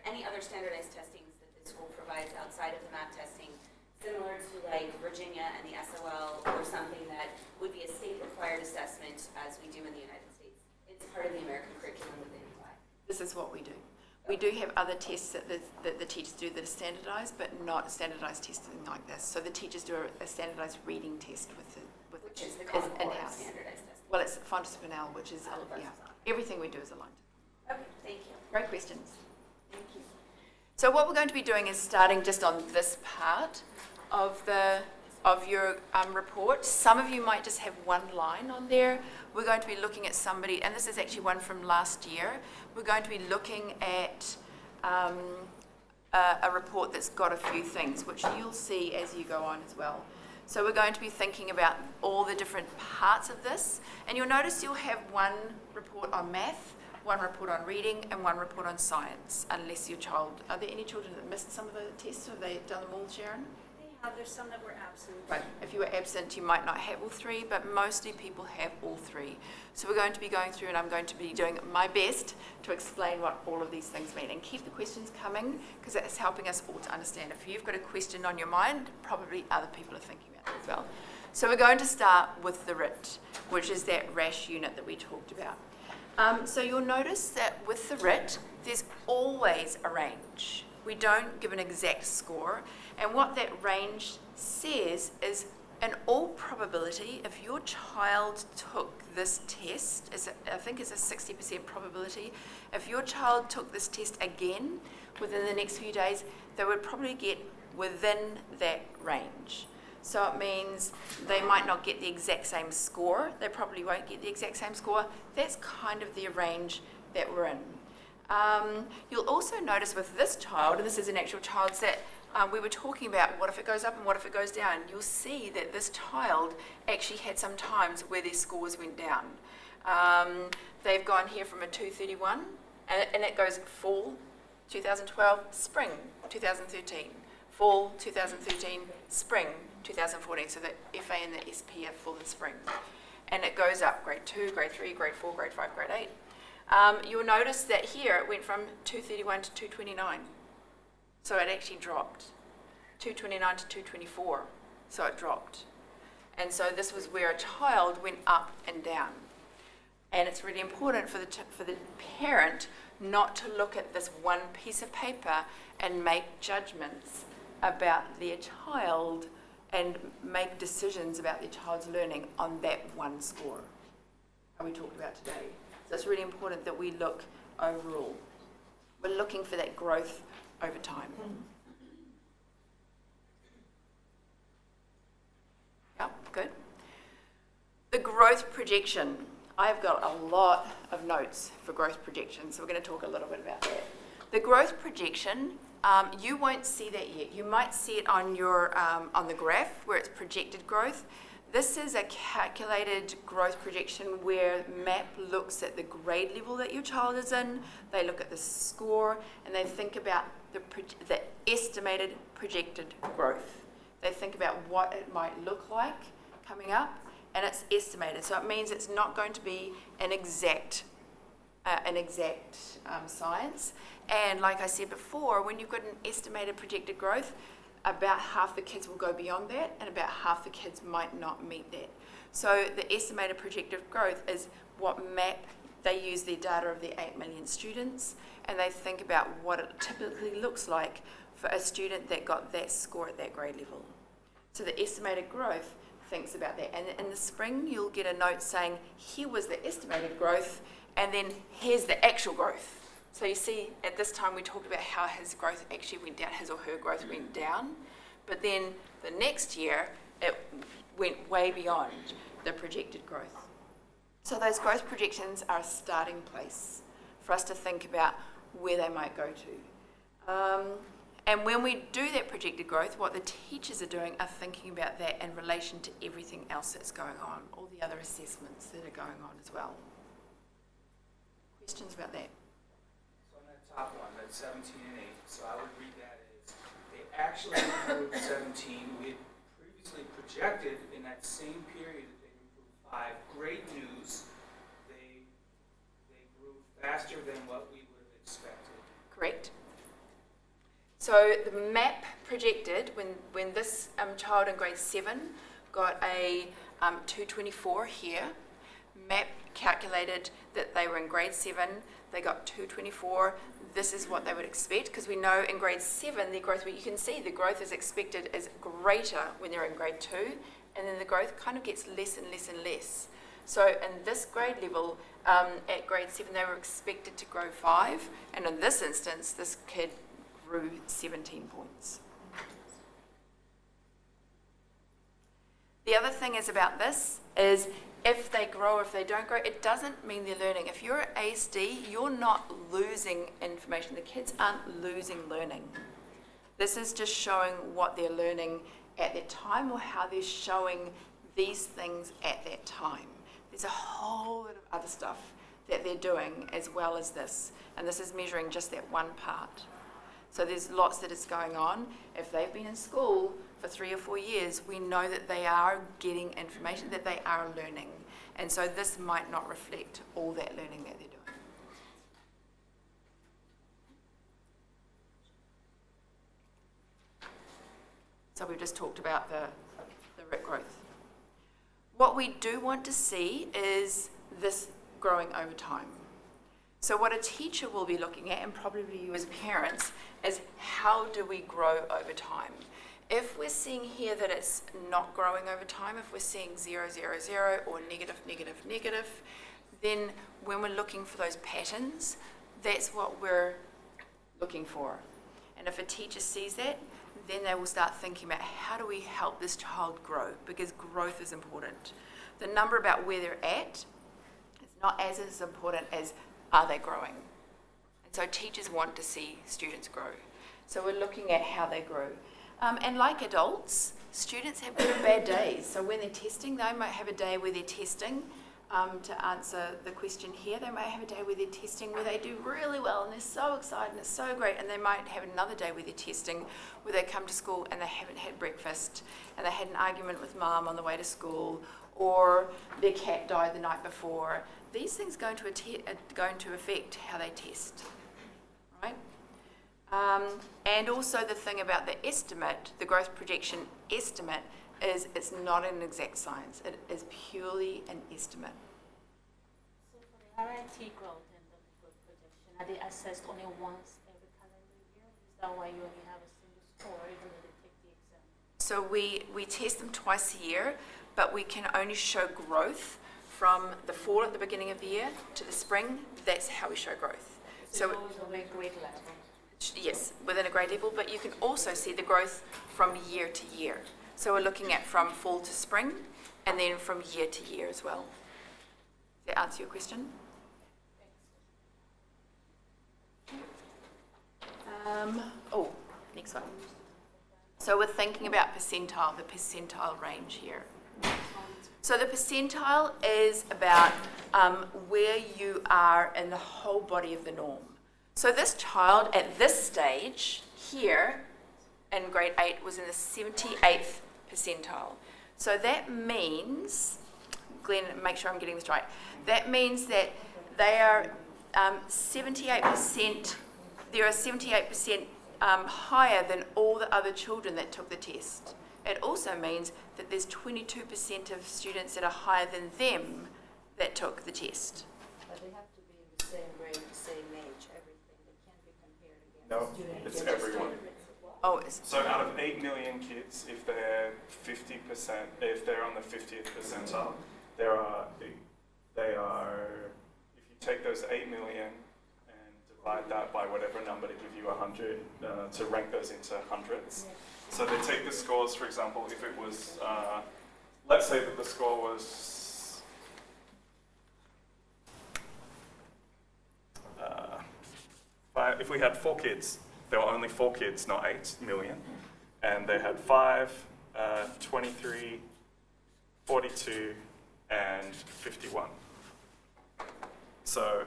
any other standardized testings that the school provides outside of the math testing, similar to like Virginia and the SOL, or something that would be a state-required assessment as we do in the United States? It's part of the American curriculum within UI. This is what we do. We do have other tests that the teachers do that are standardized, but not standardized testing like this. So the teachers do a standardized reading test Which is the Common Core in-house. standardized testing. Well, it's Fontes Pinel, which is, everything we do is aligned. Okay, thank you. Great questions. Thank you. So what we're going to be doing is starting just on this part of your report. Some of you might just have one line on there. We're going to be looking at somebody, and this is actually one from last year. We're going to be looking at a report that's got a few things, which you'll see as you go on as well. So we're going to be thinking about all the different parts of this, and you'll notice you'll have one report on math, one report on reading, and one report on science, unless your child, are there any children that missed some of the tests? Have they done them all, Sharon? There's some that were absent. Right. If you were absent, you might not have all 3, but mostly people have all 3. So we're going to be going through, and I'm going to be doing my best to explain what all of these things mean. And keep the questions coming, because it's helping us all to understand. If you've got a question on your mind, probably other people are thinking about it as well. So we're going to start with the RIT, which is that RASH unit that we talked about. So you'll notice that with the RIT, there's always a range. We don't give an exact score. And what that range says is, in all probability, if your child took this test, I think it's a 60% probability, if your child took this test again within the next few days, they would probably get within that range. So it means they might not get the exact same score. They probably won't get the exact same score. That's kind of the range that we're in. You'll also notice with this child, and this is an actual child, that we were talking about what if it goes up and what if it goes down. You'll see that this child actually had some times where their scores went down. They've gone here from a 231, and it goes fall 2012, spring 2013, fall 2013, spring 2014. So the FA and the SP are fall and spring. And it goes up, grade 2, grade 3, grade 4, grade 5, grade 8. You'll notice that here it went from 231 to 229. So it actually dropped. 229 to 224. So it dropped. And so this was where a child went up and down. And it's really important for the parent not to look at this one piece of paper and make judgments about their child and make decisions about their child's learning on that one score that we talked about today. So it's really important that we look overall. We're looking for that growth over time. Yeah, good. The growth projection. I've got a lot of notes for growth projection, so we're going to talk a little bit about that. The growth projection, you won't see that yet. You might see it on your on the graph where it's projected growth. This is a calculated growth projection where MAP looks at the grade level that your child is in. They look at the score and they think about the estimated projected growth. They think about what it might look like coming up, and it's estimated. So it means it's not going to be an exact science. And like I said before, when you've got an estimated projected growth, about half the kids will go beyond that, and about half the kids might not meet that. So the estimated projected growth is what MAP, they use their data of the 8 million students, and they think about what it typically looks like for a student that got that score at that grade level. So the estimated growth thinks about that. And in the spring, you'll get a note saying, here was the estimated growth, and then here's the actual growth. So you see, at this time, we talked about how his growth actually went down, his or her growth went down. But then the next year, it went way beyond the projected growth. So those growth projections are a starting place for us to think about where they might go to. And when we do that projected growth, what the teachers are doing are thinking about that in relation to everything else that's going on, all the other assessments that are going on as well. Questions about that? So on that top one, that's 17 and 8, so I would read that as they actually improved 17. We had previously projected in that same period that they improved 5. Great news. They grew faster than what we would have expected. Correct. So the MAP projected, when this child in grade 7 got a 224 here, MAP calculated that they were in grade 7, they got 224. This is what they would expect, because we know in grade 7 their growth, you can see the growth is expected is greater when they're in grade 2, and then the growth kind of gets less and less and less. So in this grade level, at grade 7, they were expected to grow 5, and in this instance, this kid grew 17 points. The other thing is about this is if they grow, if they don't grow, it doesn't mean they're learning. If you're at ASD, you're not losing information. The kids aren't losing learning. This is just showing what they're learning at that time or how they're showing these things at that time. There's a whole lot of other stuff that they're doing as well as this, and this is measuring just that one part. So there's lots that is going on. If they've been in school for 3 or 4 years, we know that they are getting information, that they are learning. And so this might not reflect all that learning that they're doing. So we've just talked about the rate growth. What we do want to see is this growing over time. So what a teacher will be looking at, and probably you as parents, is how do we grow over time? If we're seeing here that it's not growing over time, if we're seeing 0, 0, 0 or negative, negative, negative, then when we're looking for those patterns, that's what we're looking for. And if a teacher sees that, then they will start thinking about how do we help this child grow, because growth is important. The number about where they're at is not as important as are they growing. And so teachers want to see students grow. So we're looking at how they grow. And like adults, students have good and bad days. So when they're testing, they might have a day where they're testing to answer the question here. They might have a day where they're testing where they do really well and they're so excited and it's so great, and they might have another day where they're testing where they come to school and they haven't had breakfast and they had an argument with mum on the way to school, or their cat died the night before. These things are going to affect how they test, right? And also the thing about the estimate, the growth projection estimate, is it's not an exact science. It is purely an estimate. So for the RIT growth and the growth projection, are they assessed only once every calendar year? Is that why you only have a single score even though they take the exam? So we test them twice a year, but we can only show growth from the fall at the beginning of the year to the spring. That's how we show growth. So it's always a grade level. Yes, within a grade level, but you can also see the growth from year to year. So we're looking at from fall to spring, and then from year to year as well. Does that answer your question? Next one. So we're thinking about percentile, the percentile range here. So the percentile is about where you are in the whole body of the norm. So this child at this stage here in grade 8 was in the 78th percentile. So that means, Glenn, make sure I'm getting this right, that means that they are 78%, there are 78% higher than all the other children that took the test. It also means that there's 22% of students that are higher than them that took the test. But they have to be in the same grade, the same age, everything. They can't be compared against No, students. it's everyone. Oh, So out of 8 million kids, if they're 50%, if they're on the 50th percentile, they are, if you take those 8 million and divide that by whatever number to give you 100, to rank those into hundreds. So they take the scores, for example, if it was, let's say that the score was, if we had 4 kids, there were only 4 kids, not 8 million, and they had 5, 23, 42, and 51. So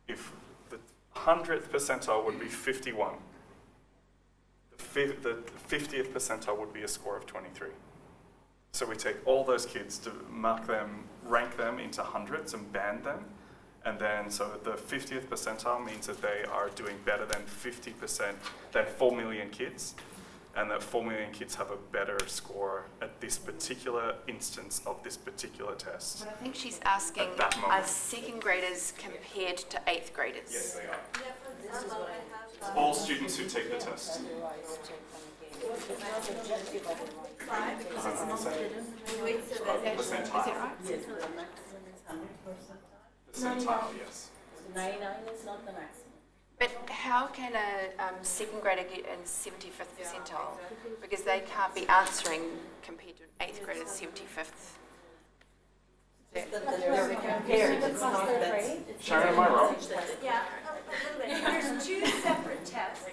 if the 100th percentile would be 51, the 50th percentile would be a score of 23. So we take all those kids to mark them, rank them into hundreds and band them. And then, so the 50th percentile means that they are doing better than 50%, than 4 million kids. And that 4 million kids have a better score at this particular instance of this particular test. But I think she's asking, At that moment. are second graders compared to 8th graders? Yes, they are. Yeah, for example, I have It's all students who take the test. 5. Percentile. Is it right? Percentile, yes. 99 is not the maximum. But how can a second grader get in 75th percentile? Because they can't be answering compared to an 8th grader's 75th. Sharon, am I wrong? Yeah, a little bit. There's 2 separate tests.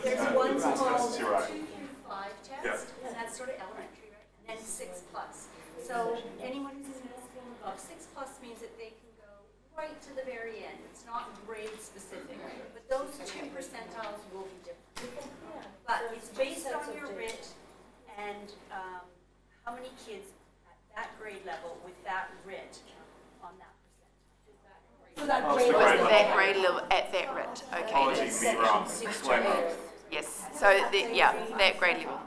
There's Uh, one it's called tests, you're right. 2 through 5 test, Yeah. and that's sort of elementary, right? And then 6 plus. So anyone who's in middle school and above, 6 plus means that they can go right to the very end. It's not grade specific, but those 2 percentiles will be different. But it's based on your RIT and how many kids at that grade level with that RIT on that percentile. Oh, it's the grade level. That grade level at that RIT, okay. Apologies, me wrong. Explain that. Yes, so that grade level.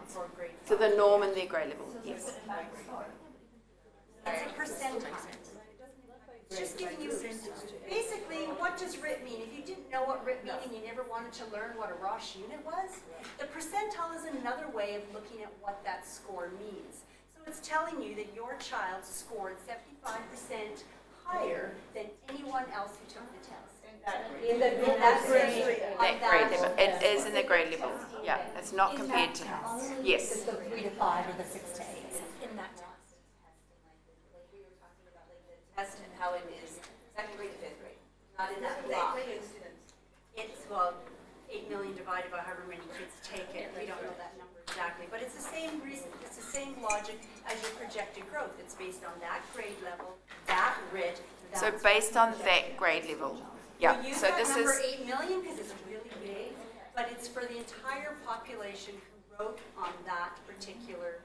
So the norm in their grade level, yes. It's a percentile. It's just giving you, basically, what does RIT mean? If you didn't know what RIT meant and you never wanted to learn what a Roche unit was, the percentile is another way of looking at what that score means. So it's telling you that your child scored 75% higher than anyone else who took the test. In that grade. That grade level, it is in the grade level, yeah, it's not compared to, yes. The 3 to 5 or the 6 to 8 in that test. Like we were talking about, like the test and how it is second grade to 5th grade, not in that block. It's, well, 8 million divided by however many kids take it. We don't know that number exactly, but it's the same reason, it's the same logic as your projected growth. It's based on that grade level that rich. So that's based on projected. that grade level. Yeah, We use so that this number is, 8 million because it's really big, but it's for the entire population who wrote on that particular.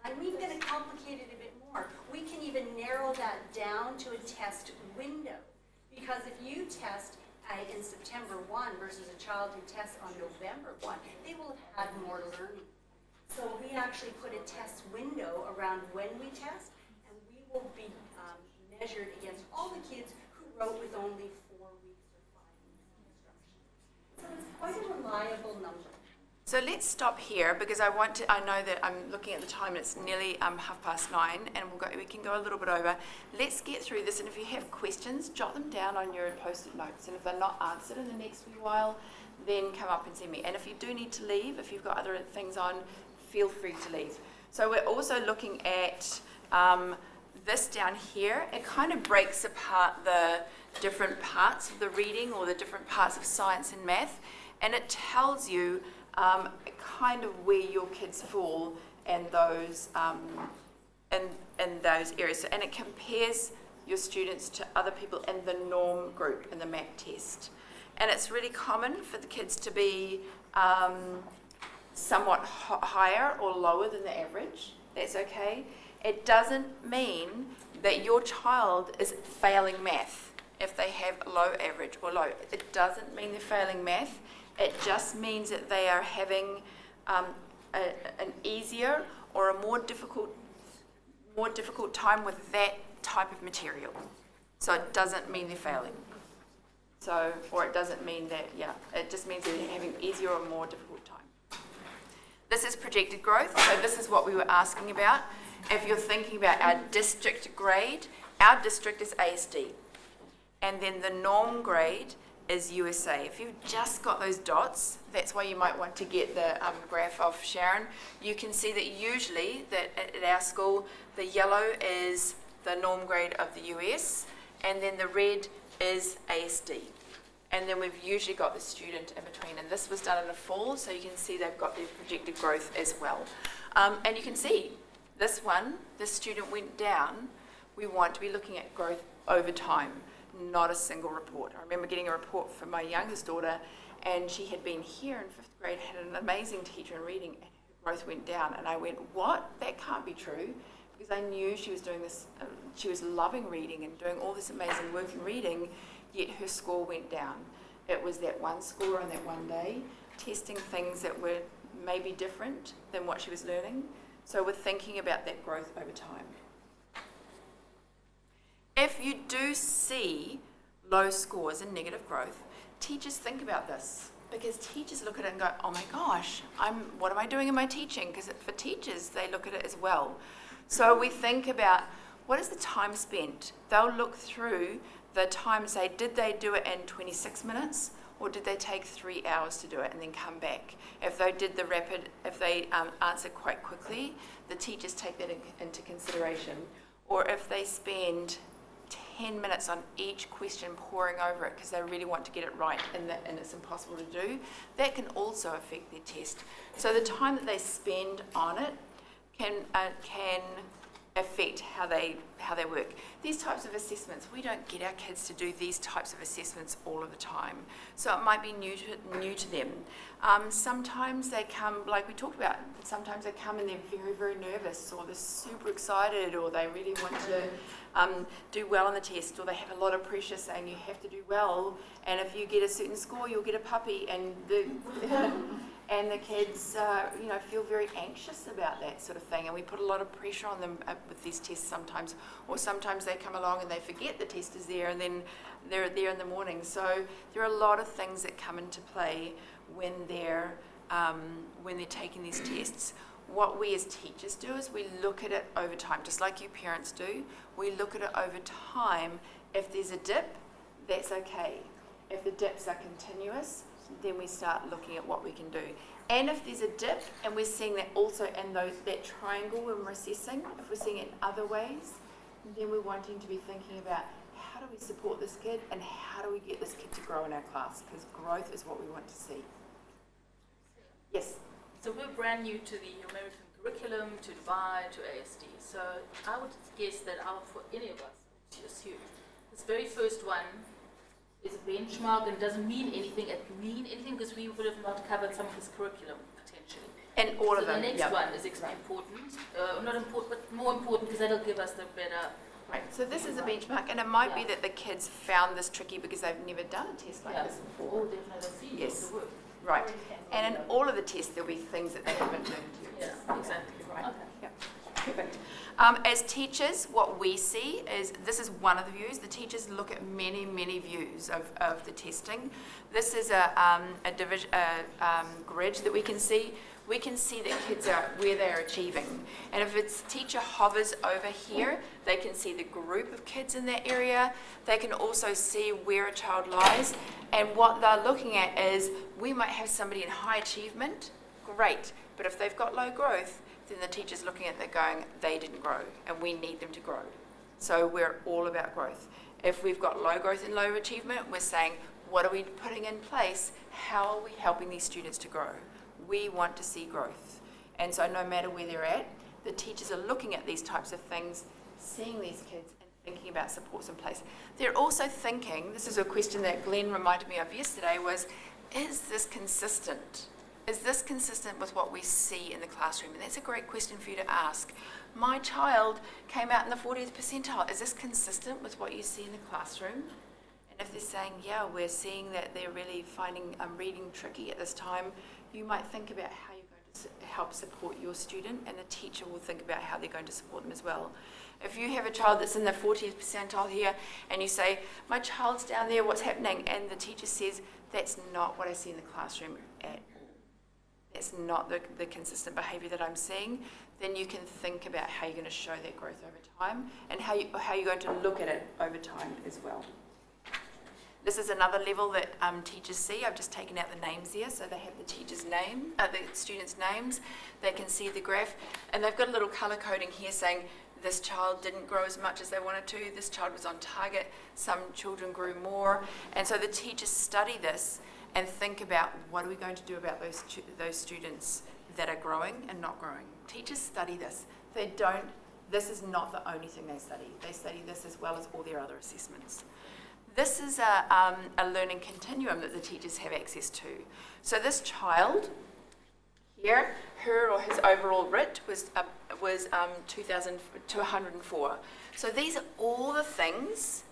And I'm even going to complicate it a bit more. We can even narrow that down to a test window. Because if you test in September 1 versus a child who tests on November 1, they will have had more learning. So we actually put a test window around when we test, and we will be measured against all the kids who wrote with only 4 weeks or 5 weeks of instruction. So it's quite a reliable number. so let's stop here because I know that I'm looking at the time and it's nearly 9:30 and we can go a little bit over. Let's get through this, and if you have questions, jot them down on your post-it notes, and if they're not answered in the next wee while, then come up and see me. And if you do need to leave, if you've got other things on, feel free to leave. So we're also looking at this down here. It kind of breaks apart the different parts of the reading or the different parts of science and math, and it tells you kind of where your kids fall in those in those areas. And it compares your students to other people in the norm group in the MAP test. And it's really common for the kids to be somewhat higher or lower than the average. That's okay. It doesn't mean that your child is failing math if they have low average or low. It doesn't mean they're failing math. It just means that they are having an easier or a more difficult time with that type of material. So it doesn't mean they're failing. So, or it doesn't mean that, it just means they're having easier or more difficult time. This is projected growth, so this is what we were asking about. If you're thinking about our district grade, our district is ASD. And then the norm grade is USA. If you've just got those dots, that's why you might want to get the graph of Sharon. You can see that usually that at our school, the yellow is the norm grade of the US, and then the red is ASD. And then we've usually got the student in between. And this was done in the fall, so you can see they've got their projected growth as well. And you can see this one, this student went down. We want to be looking at growth over time, not a single report. I remember getting a report from my youngest daughter, and she had been here in 5th grade, had an amazing teacher in reading, and her growth went down. And I went, what? That can't be true. Because I knew she was doing this, she was loving reading and doing all this amazing work in reading, yet her score went down. It was that one score on that one day, testing things that were maybe different than what she was learning. So we're thinking about that growth over time. If you do see low scores and negative growth, teachers think about this, because teachers look at it and go, oh my gosh, what am I doing in my teaching? Because for teachers, they look at it as well. So we think about, what is the time spent? They'll look through the time and say, did they do it in 26 minutes? Or did they take 3 hours to do it and then come back? If they did the rapid, if they answered quite quickly, the teachers take that into consideration. Or if they spend 10 minutes on each question poring over it because they really want to get it right and it's impossible to do, that can also affect their test. So the time that they spend on it can affect how they work. These types of assessments, we don't get our kids to do these types of assessments all of the time. So it might be new to them. Sometimes they come, like we talked about, sometimes they come and they're very, very nervous, or they're super excited, or they really want to do well on the test, or they have a lot of pressure saying you have to do well, and if you get a certain score, you'll get a puppy, and the kids feel very anxious about that sort of thing, and we put a lot of pressure on them with these tests sometimes, or sometimes they come along and they forget the test is there, and then they're there in the morning. So there are a lot of things that come into play when they're taking these tests. What we as teachers do is we look at it over time, just like you parents do. We look at it over time. If there's a dip, that's okay. If the dips are continuous, then we start looking at what we can do. And if there's a dip, and we're seeing that also in that triangle when we're assessing, if we're seeing it in other ways, then we're wanting to be thinking about how do we support this kid and how do we get this kid to grow in our class, because growth is what we want to see. Yes? So we're brand new to the American curriculum, to Dubai, to ASD. So I would guess that for any of us, just huge. This very first one is a benchmark and doesn't mean anything. It mean anything because we would have not covered some of this curriculum potentially. And all So of them. the next yeah. one is important, not important, but more important because that'll give us the better. Right, so this is a benchmark, and it might be that the kids found this tricky because they've never done a test like this before. Oh, they've never seen Yes. the work. Right, and in all of the tests there'll be things that they haven't learned yet. Yeah, exactly. Right. Okay. Yeah. Perfect. As teachers, what we see is, this is one of the views. The teachers look at many, many views of the testing. This is a grid that we can see. We can see that kids are where they're achieving. And if its teacher hovers over here, they can see the group of kids in that area. They can also see where a child lies. And what they're looking at is, we might have somebody in high achievement, great. But if they've got low growth, then the teacher's looking at that going, they didn't grow, and we need them to grow. So we're all about growth. If we've got low growth and low achievement, we're saying, what are we putting in place? How are we helping these students to grow? We want to see growth. And so no matter where they're at, the teachers are looking at these types of things, seeing these kids and thinking about supports in place. They're also thinking, this is a question that Glenn reminded me of yesterday, was, is this consistent? Is this consistent with what we see in the classroom? And that's a great question for you to ask. My child came out in the 40th percentile. Is this consistent with what you see in the classroom? And if they're saying, yeah, we're seeing that they're really finding reading tricky at this time, you might think about how you're going to help support your student, and the teacher will think about how they're going to support them as well. If you have a child that's in the 40th percentile here, and you say, my child's down there, what's happening? And the teacher says, that's not what I see in the classroom at all. That's not the consistent behaviour that I'm seeing, then you can think about how you're going to show that growth over time, and how you're going to look at it over time as well. This is another level that teachers see. I've just taken out the names here, so they have the teacher's name, the students' names. They can see the graph, and they've got a little colour coding here saying this child didn't grow as much as they wanted to, this child was on target, some children grew more. And so the teachers study this and think about, what are we going to do about those students that are growing and not growing. Teachers study this. This is not the only thing they study. They study this as well as all their other assessments. This is a learning continuum that the teachers have access to. So this child here, her or his overall RIT was 2,204. So these are all the things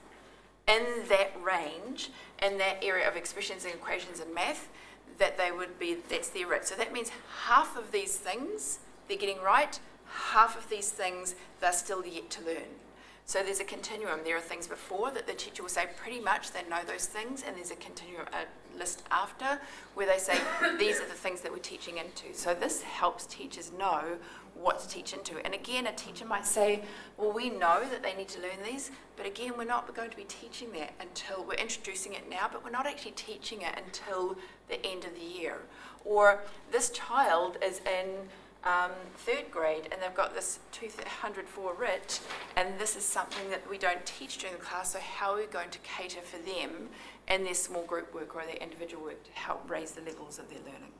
in that range, in that area of expressions and equations and math, that they would be, that's their RIT. So that means half of these things they're getting right, half of these things they're still yet to learn. So there's a continuum. There are things before that the teacher will say pretty much they know those things, and there's a continuum, a list after, where they say these are the things that we're teaching into. So this helps teachers know what to teach into. And again, a teacher might say, well, we know that they need to learn these, but again, we're not going to be teaching that until, we're introducing it now, but we're not actually teaching it until the end of the year. Or this child is in third grade and they've got this 204 RIT, and this is something that we don't teach during the class, so how are we going to cater for them in their small group work or their individual work to help raise the levels of their learning?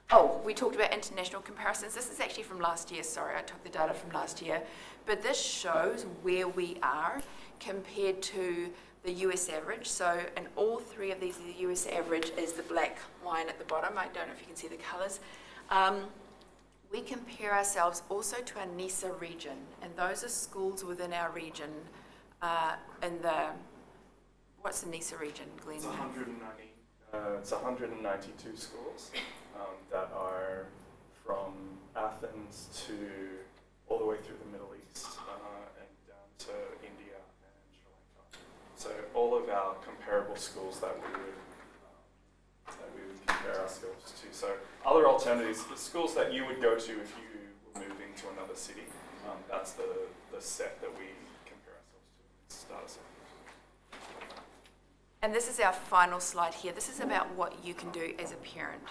Oh, we talked about international comparisons. This is actually from last year, sorry, I took the data from last year. But this shows where we are compared to the US average. So in all three of these, the US average is the black line at the bottom. I don't know if you can see the colours. We compare ourselves also to our NISA region, and those are schools within our region in the, what's the NISA region, Glenn? It's 192 schools that are from Athens to all the way through the Middle East and down to India and Sri Lanka. So all of our comparable schools that we would compare our schools to. So other alternatives, the schools that you would go to if you were moving to another city, that's the set that we compare ourselves to. Start us off. And this is our final slide here. This is about what you can do as a parent.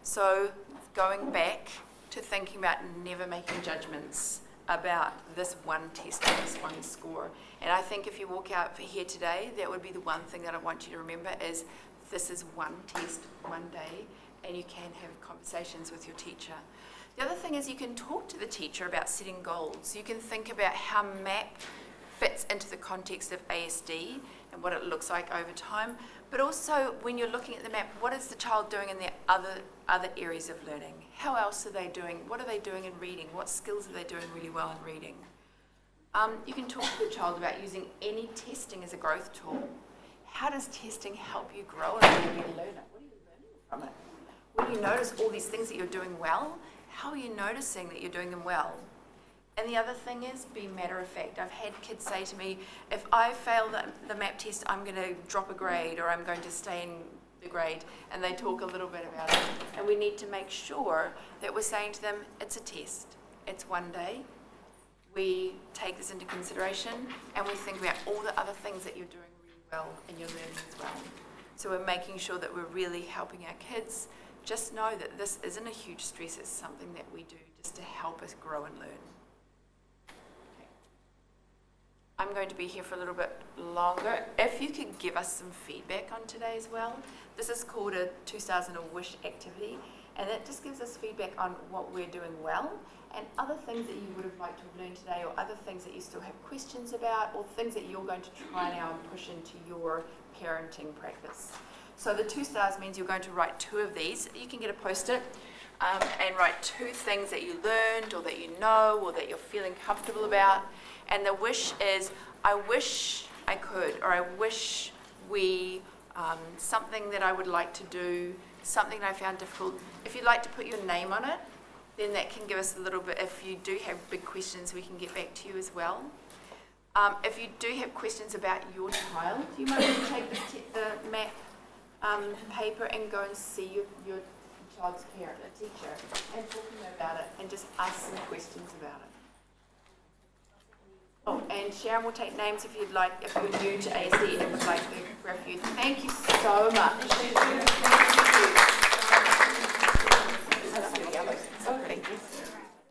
So going back to thinking about never making judgments about this one test or this one score. And I think if you walk out here today, that would be the one thing that I want you to remember is this is one test, one day, and you can have conversations with your teacher. The other thing is you can talk to the teacher about setting goals. You can think about how MAP fits into the context of ASD and what it looks like over time. But also, when you're looking at the map, what is the child doing in their other areas of learning? How else are they doing? What are they doing in reading? What skills are they doing really well in reading? You can talk to the child about using any testing as a growth tool. How does testing help you grow and be a better learner? What are you learning from it? When you notice all these things that you're doing well, how are you noticing that you're doing them well? And the other thing is, be matter of fact. I've had kids say to me, if I fail the MAP test, I'm going to drop a grade or I'm going to stay in the grade. And they talk a little bit about it. And we need to make sure that we're saying to them, it's a test. It's one day. We take this into consideration and we think about all the other things that you're doing really well in your learning as well. So we're making sure that we're really helping our kids. Just know that this isn't a huge stress. It's something that we do just to help us grow and learn. I'm going to be here for a little bit longer. If you could give us some feedback on today as well. This is called a 2000 a wish activity, and it just gives us feedback on what we're doing well and other things that you would have liked to have learned today, or other things that you still have questions about, or things that you're going to try now and push into your parenting practice. So the 2 stars means you're going to write 2 of these. You can get a post-it and write 2 things that you learned or that you know or that you're feeling comfortable about. And the wish is, I wish I could, or I wish we, something that I would like to do, something that I found difficult. If you'd like to put your name on it, then that can give us a little bit, if you do have big questions, we can get back to you as well. If you do have questions about your child, you might want to take the MAP paper and go and see your child's parent, a teacher, and talk to them about it and just ask some questions about it. Oh, and Sharon will take names if you'd like, if you're new to ASD and would like to grab you. Thank you so much. Thank you.